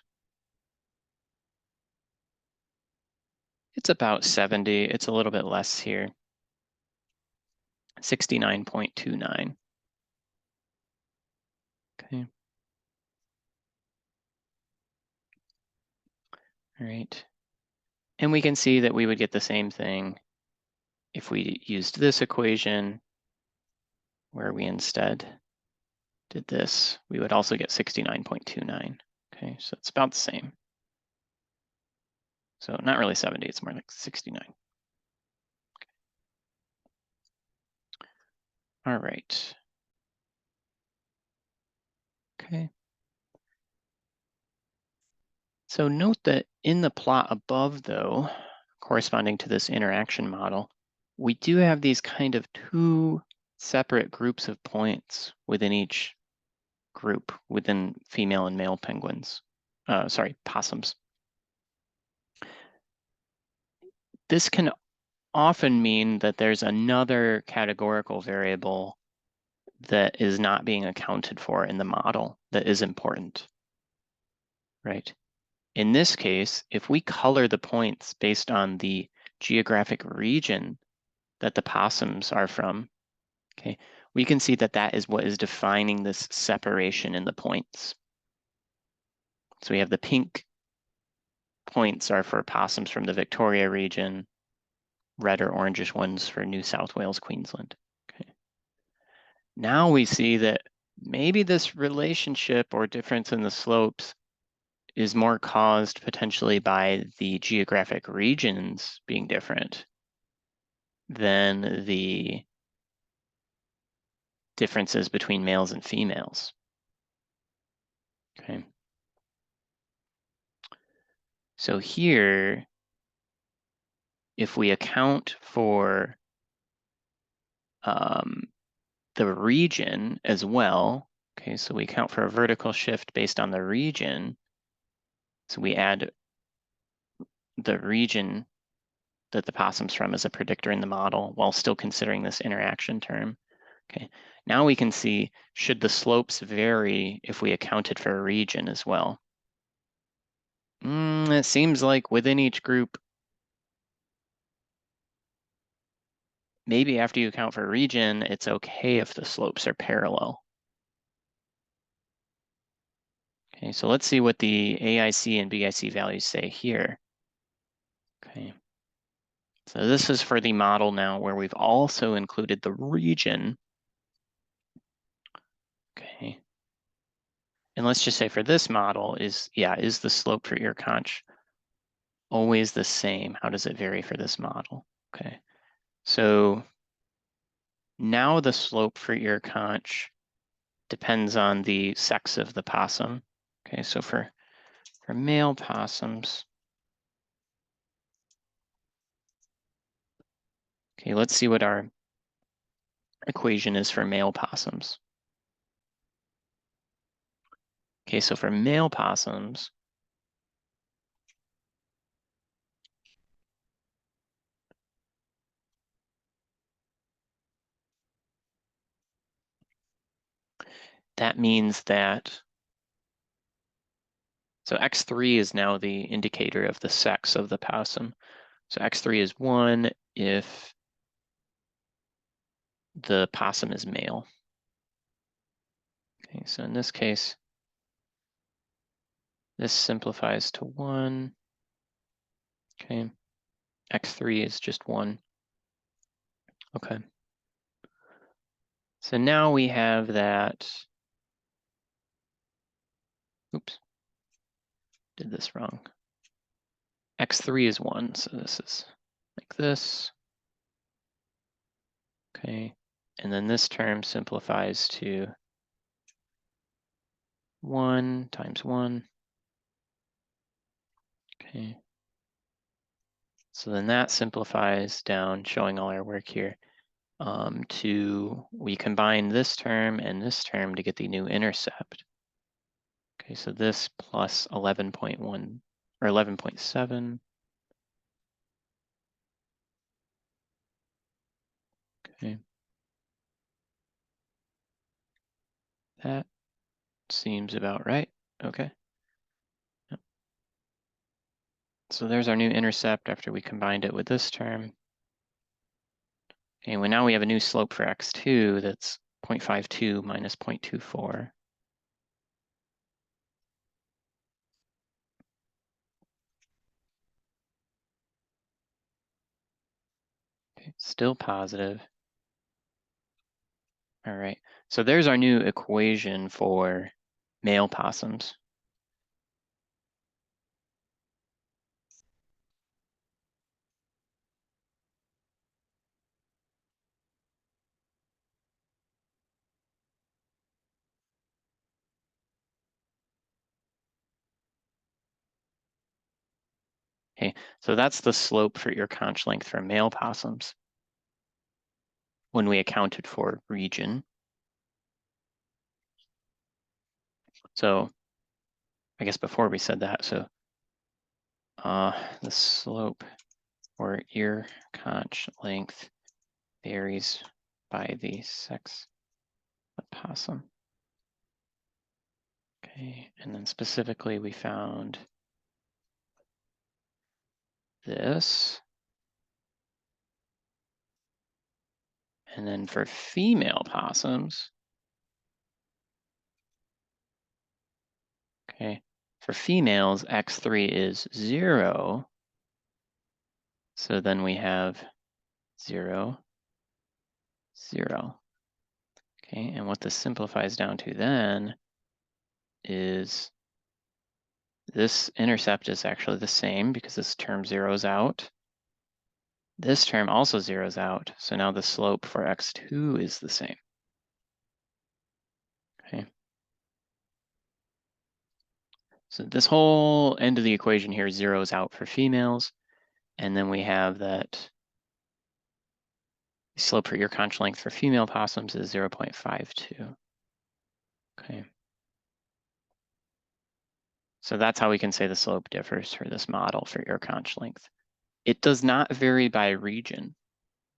70. It's a little bit less here. 69.29. Okay. All right. And we can see that we would get the same thing if we used this equation, where we instead did this. We would also get 69.29. Okay, so it's about the same. So not really 70, it's more like 69. All right. Okay. So note that in the plot above, though, corresponding to this interaction model, we do have these kind of two separate groups of points within each group, within female and male penguins, possums. This can often mean that there's another categorical variable that is not being accounted for in the model that is important, right? In this case, if we color the points based on the geographic region that the possums are from, okay, we can see that that is what is defining this separation in the points. So we have the pink points are for possums from the Victoria region, red or orangish ones for New South Wales, Queensland. Okay. Now we see that maybe this relationship or difference in the slopes is more caused potentially by the geographic regions being different than the differences between males and females. Okay. So here, if we account for the region as well, okay, so we account for a vertical shift based on the region. So we add the region that the possum's from as a predictor in the model while still considering this interaction term. Okay, now we can see, should the slopes vary if we accounted for a region as well? It seems like within each group, maybe after you account for a region, it's okay if the slopes are parallel. Okay, so let's see what the AIC and BIC values say here. Okay, so this is for the model now where we've also included the region. Okay, and let's just say for this model is the slope for ear conch always the same? How does it vary for this model? Okay, so now the slope for ear conch depends on the sex of the possum. Okay, so for male possums, okay, let's see what our equation is for male possums. Okay, so for male possums, that means that, so X3 is now the indicator of the sex of the possum. So X3 is 1 if the possum is male. Okay, so in this case, this simplifies to 1. Okay, X3 is just 1. Okay. So now we have that, oops, did this wrong. X3 is 1, so this is like this. Okay, and then this term simplifies to 1 times 1. Okay. So then that simplifies down, showing all our work here, we combine this term and this term to get the new intercept. Okay, so this plus 11.1 or 11.7. Okay. That seems about right. Okay. Yep. So there's our new intercept after we combined it with this term. Okay, well, now we have a new slope for x2 that's 0.52 minus 0.24. Okay, still positive. All right, so there's our new equation for male possums. Okay, so that's the slope for ear conch length for male possums when we accounted for region. So I guess before we said that, so the slope for ear conch length varies by the sex of possum. Okay, and then specifically we found this. And then for female possums, okay, for females, X3 is 0. So then we have 0, 0. Okay, and what this simplifies down to then is this intercept is actually the same because this term zeroes out. This term also zeroes out. So now the slope for X2 is the same. Okay. So this whole end of the equation here zeroes out for females. And then we have that the slope for ear conch length for female possums is 0.52. Okay. So that's how we can say the slope differs for this model for ear conch length. It does not vary by region.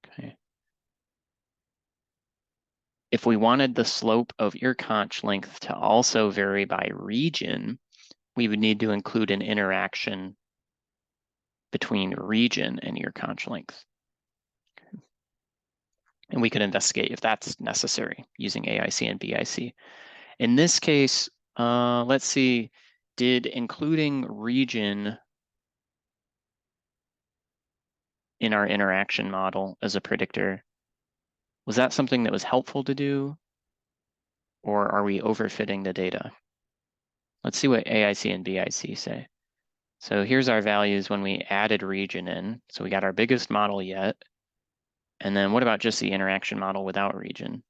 Okay. If we wanted the slope of ear conch length to also vary by region, we would need to include an interaction between region and ear conch length. Okay. And we could investigate if that's necessary using AIC and BIC. In this case, let's see, did including region in our interaction model as a predictor, was that something that was helpful to do? Or are we overfitting the data? Let's see what AIC and BIC say. So here's our values when we added region in. So we got our biggest model yet. And then what about just the interaction model without region?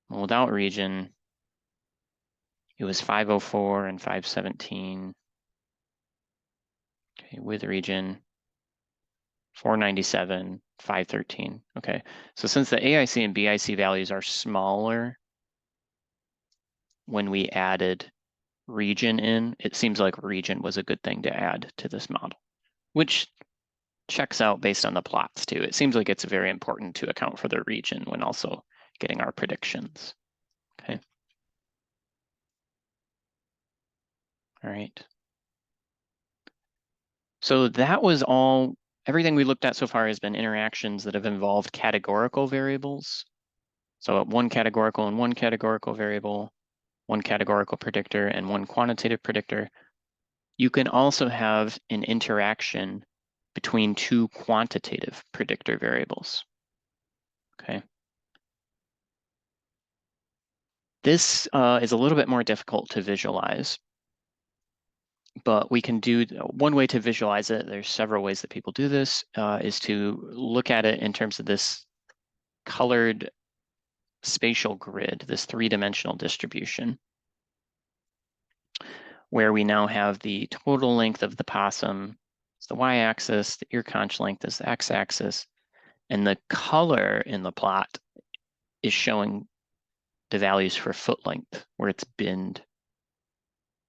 Well, without region, it was 504 and 517. Okay, with region, 497, 513. Okay, so since the AIC and BIC values are smaller when we added region in, it seems like region was a good thing to add to this model, which checks out based on the plots too. It seems like it's very important to account for the region when also getting our predictions. Okay. All right. So that was all, everything we looked at so far has been interactions that have involved categorical variables. So one categorical and one categorical variable, one categorical predictor and one quantitative predictor. You can also have an interaction between two quantitative predictor variables. Okay. This is a little bit more difficult to visualize, but we can do one way to visualize it. There's several ways that people do this, is to look at it in terms of this colored spatial grid, this three-dimensional distribution, where we now have the total length of the possum is the y-axis, the ear conch length is the x-axis, and the color in the plot is showing the values for foot length, where it's binned.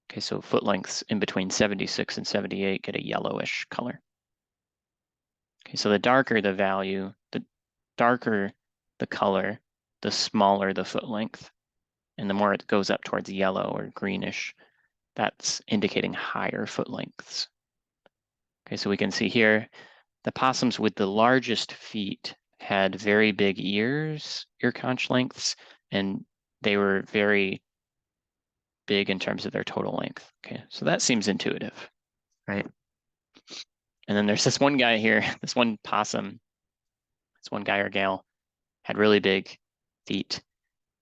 Okay, so foot lengths in between 76 and 78 get a yellowish color. Okay, so the darker the value, the darker the color, the smaller the foot length. And the more it goes up towards yellow or greenish, that's indicating higher foot lengths. Okay, so we can see here, the possums with the largest feet had very big ears, ear conch lengths, and they were very big in terms of their total length. Okay, so that seems intuitive, right? And then there's this one guy here, this one possum, this one guy or gal had really big feet,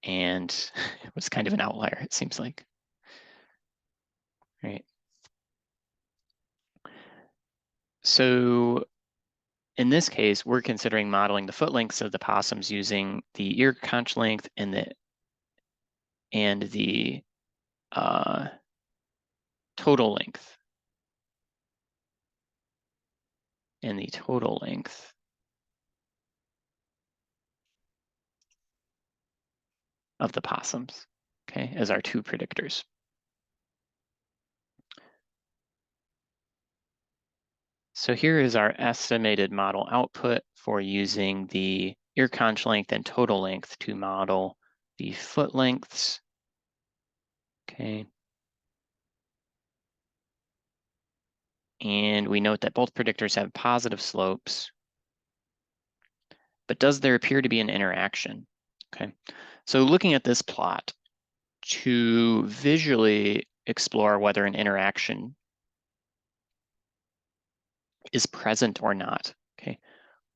and it was kind of an outlier, it seems like. Right. So in this case, we're considering modeling the foot lengths of the possums using the ear conch length and the total length. And the total length of the possums, okay, as our two predictors. So here is our estimated model output for using the ear conch length and total length to model the foot lengths. Okay. And we note that both predictors have positive slopes. But does there appear to be an interaction? Okay. So looking at this plot to visually explore whether an interaction is present or not. Okay.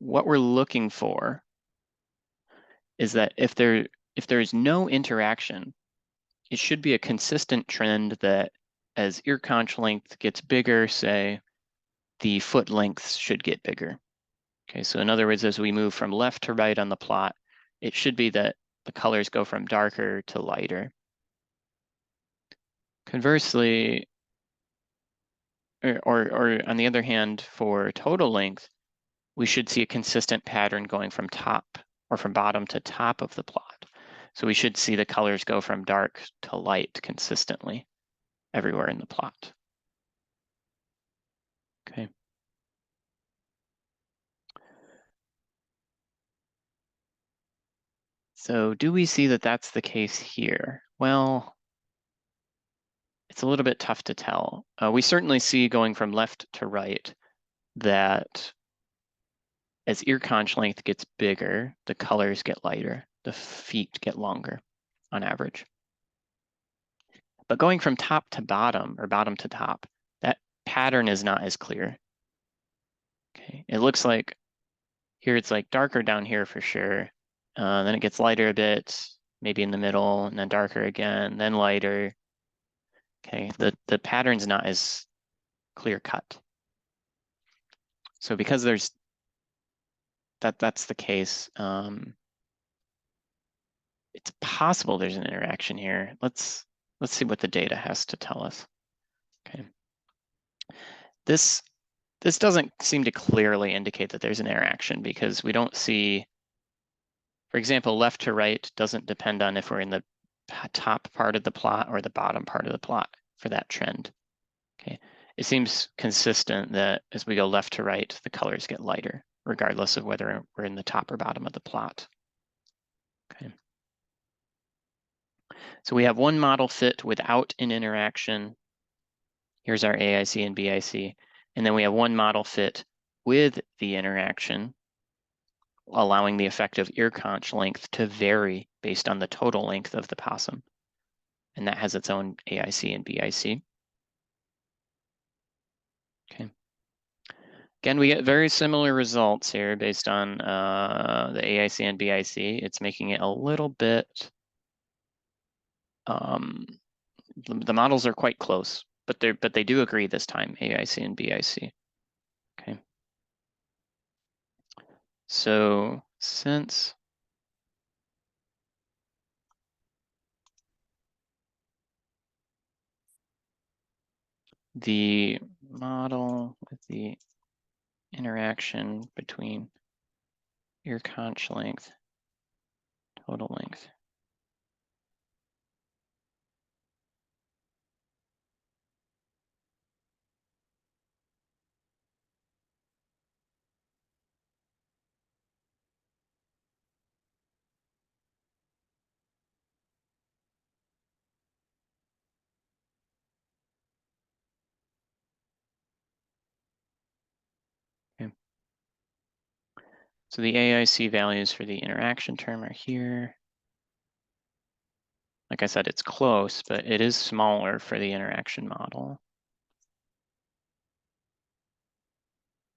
What we're looking for is that if there is no interaction, it should be a consistent trend that as ear conch length gets bigger, say, the foot lengths should get bigger. Okay, so in other words, as we move from left to right on the plot, it should be that the colors go from darker to lighter. Conversely, or on the other hand, for total length, we should see a consistent pattern going from top or from bottom to top of the plot. So we should see the colors go from dark to light consistently everywhere in the plot. Okay. So do we see that that's the case here? Well, it's a little bit tough to tell. We certainly see going from left to right that as ear conch length gets bigger, the colors get lighter, the feet get longer on average. But going from top to bottom or bottom to top, that pattern is not as clear. Okay, it looks like here it's like darker down here for sure. Then it gets lighter a bit, maybe in the middle, and then darker again, then lighter. Okay, the pattern's not as clear cut. So because there's that's the case, it's possible there's an interaction here. Let's see what the data has to tell us. Okay. This doesn't seem to clearly indicate that there's an interaction because we don't see, for example, left to right doesn't depend on if we're in the top part of the plot or the bottom part of the plot for that trend. Okay. It seems consistent that as we go left to right, the colors get lighter, regardless of whether we're in the top or bottom of the plot. Okay. So we have one model fit without an interaction. Here's our AIC and BIC. And then we have one model fit with the interaction, allowing the effective ear conch length to vary based on the total length of the possum. And that has its own AIC and BIC. Okay. Again, we get very similar results here based on the AIC and BIC. It's making it a little bit, the models are quite close, but they do agree this time, AIC and BIC. Okay. So since the model with the interaction between ear conch length, total length, okay. So the AIC values for the interaction term are here. Like I said, it's close, but it is smaller for the interaction model.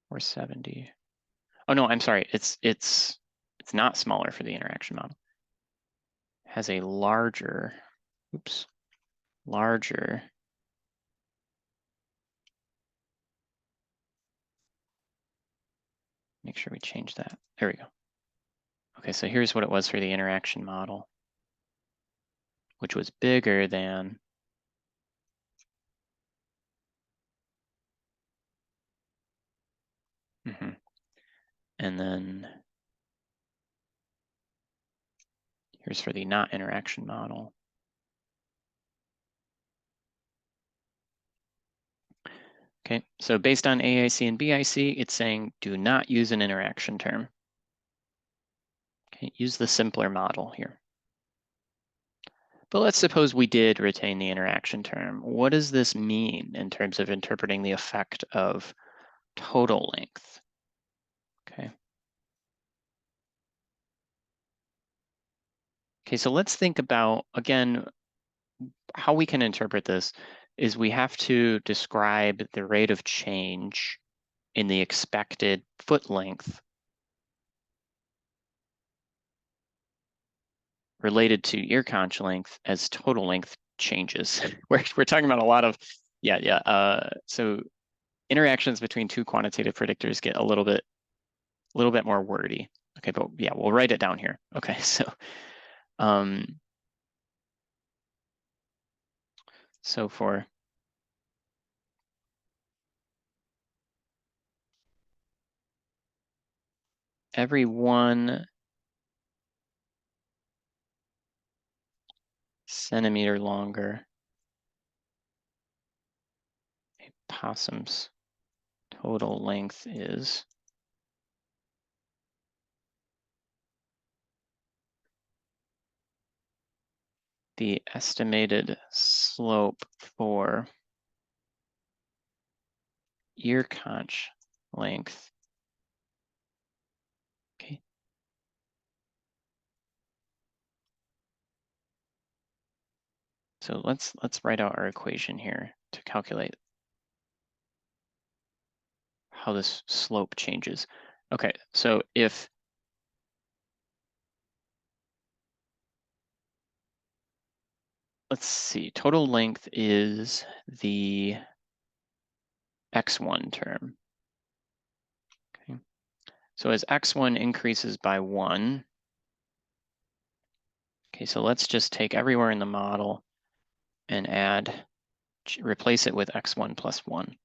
470. Oh no, I'm sorry. It's not smaller for the interaction model. It has a larger, larger. Make sure we change that. There we go. Okay, so here's what it was for the interaction model, which was bigger than and then here's for the not interaction model. Okay, so based on AIC and BIC, it's saying do not use an interaction term. Okay, use the simpler model here. But let's suppose we did retain the interaction term. What does this mean in terms of interpreting the effect of total length? Okay. Okay, so let's think about, again, how we can interpret this is we have to describe the rate of change in the expected foot length related to ear conch length as total length changes. We're talking about a lot of, so interactions between two quantitative predictors get a little bit more wordy. Okay, but yeah, we'll write it down here. Okay, so so for every 1 centimeter longer a possum's total length is, the estimated slope for ear conch length. Okay. So let's write out our equation here to calculate how this slope changes. Okay, so if let's see, total length is the x1 term. Okay. So as x1 increases by 1, okay, so let's just take everywhere in the model and replace it with x1 plus 1.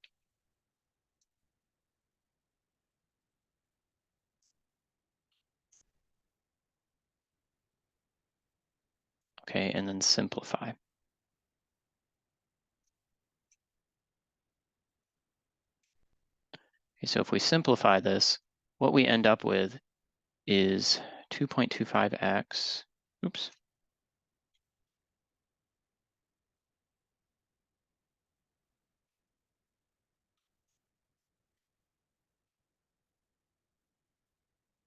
Okay, and then simplify. Okay, so if we simplify this, what we end up with is 2.25x, oops.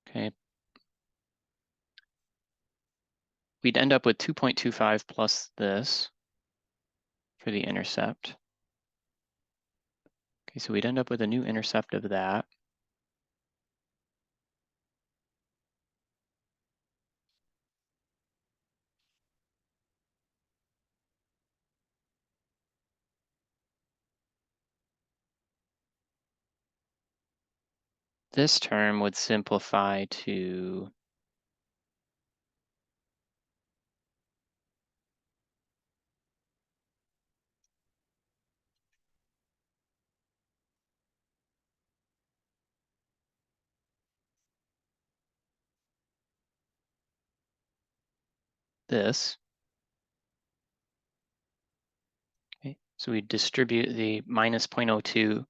Okay. We'd end up with 2.25 plus this for the intercept. Okay, so we'd end up with a new intercept of that. This term would simplify to this. Okay, so we distribute the minus 0.02 .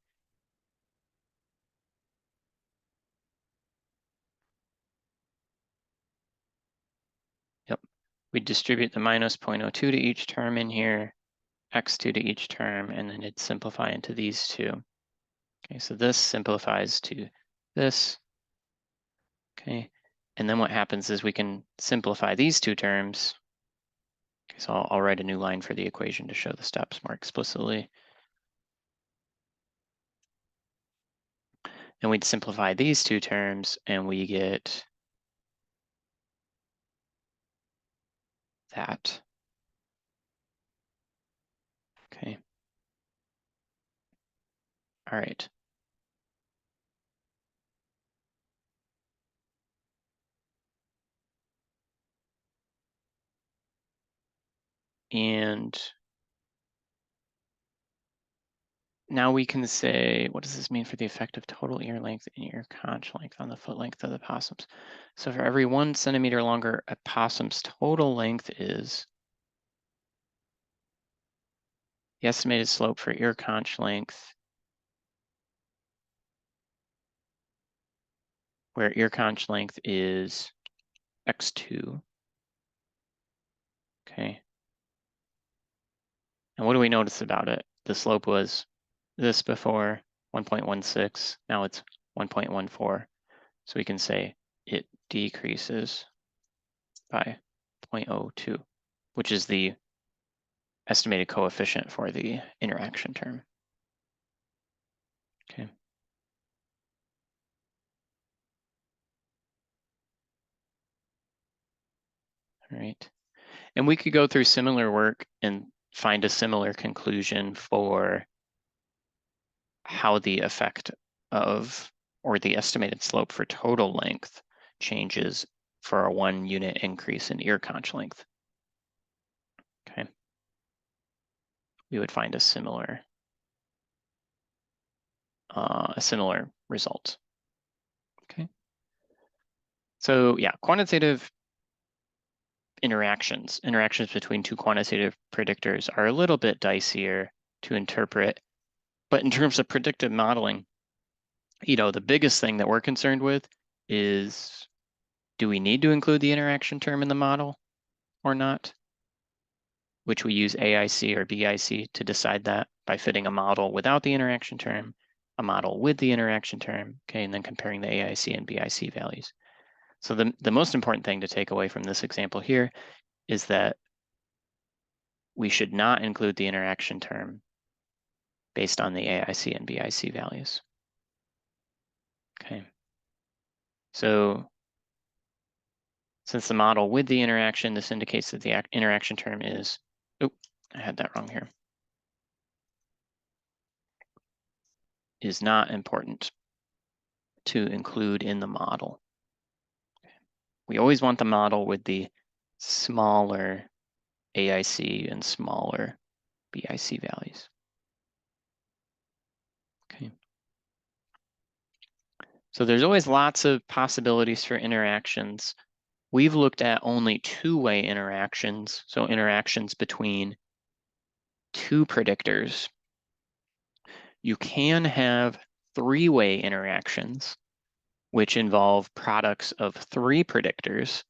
Yep, we distribute the minus 0.02 to each term in here, x2 to each term, and then it'd simplify into these two. Okay, so this simplifies to this. Okay, and then what happens is we can simplify these two terms. Okay, so I'll write a new line for the equation to show the steps more explicitly. And we'd simplify these two terms and we get that. Okay. All right. And now we can say, what does this mean for the effective total ear length and ear conch length on the foot length of the possums? So for every 1 centimeter longer a possum's total length is, the estimated slope for ear conch length, where ear conch length is x2. Okay. And what do we notice about it? The slope was this before, 1.16. Now it's 1.14. So we can say it decreases by 0.02, which is the estimated coefficient for the interaction term. Okay. All right. And we could go through similar work and find a similar conclusion for how the effect of, or the estimated slope for total length changes for a 1 unit increase in ear conch length. Okay. We would find a similar result. Okay. So yeah, quantitative interactions between two quantitative predictors are a little bit dicier to interpret. But in terms of predictive modeling, the biggest thing that we're concerned with is, do we need to include the interaction term in the model or not? Which we use AIC or BIC to decide that by fitting a model without the interaction term, a model with the interaction term, okay, and then comparing the AIC and BIC values. So the most important thing to take away from this example here is that we should not include the interaction term based on the AIC and BIC values. Okay. So since the model with the interaction, this indicates that the interaction term is, oh, I had that wrong here. is not important to include in the model. We always want the model with the smaller AIC and smaller BIC values. Okay. So there's always lots of possibilities for interactions. We've looked at only two-way interactions, so interactions between two predictors. You can have three-way interactions, which involve products of three predictors.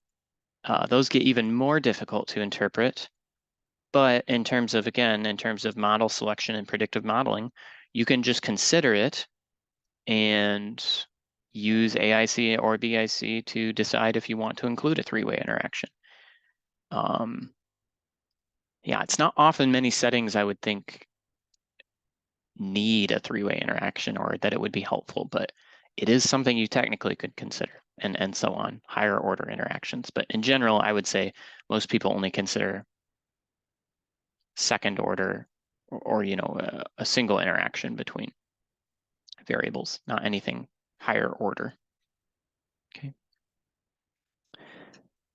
Those get even more difficult to interpret. But in terms of, again, in terms of model selection and predictive modeling, you can just consider it and use AIC or BIC to decide if you want to include a three-way interaction. Yeah, it's not often many settings I would think need a three-way interaction or that it would be helpful, but it is something you technically could consider, and so on, higher order interactions. But in general, I would say most people only consider second order or a single interaction between variables, not anything higher order. Okay.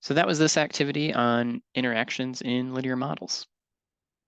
So that was this activity on interactions in linear models.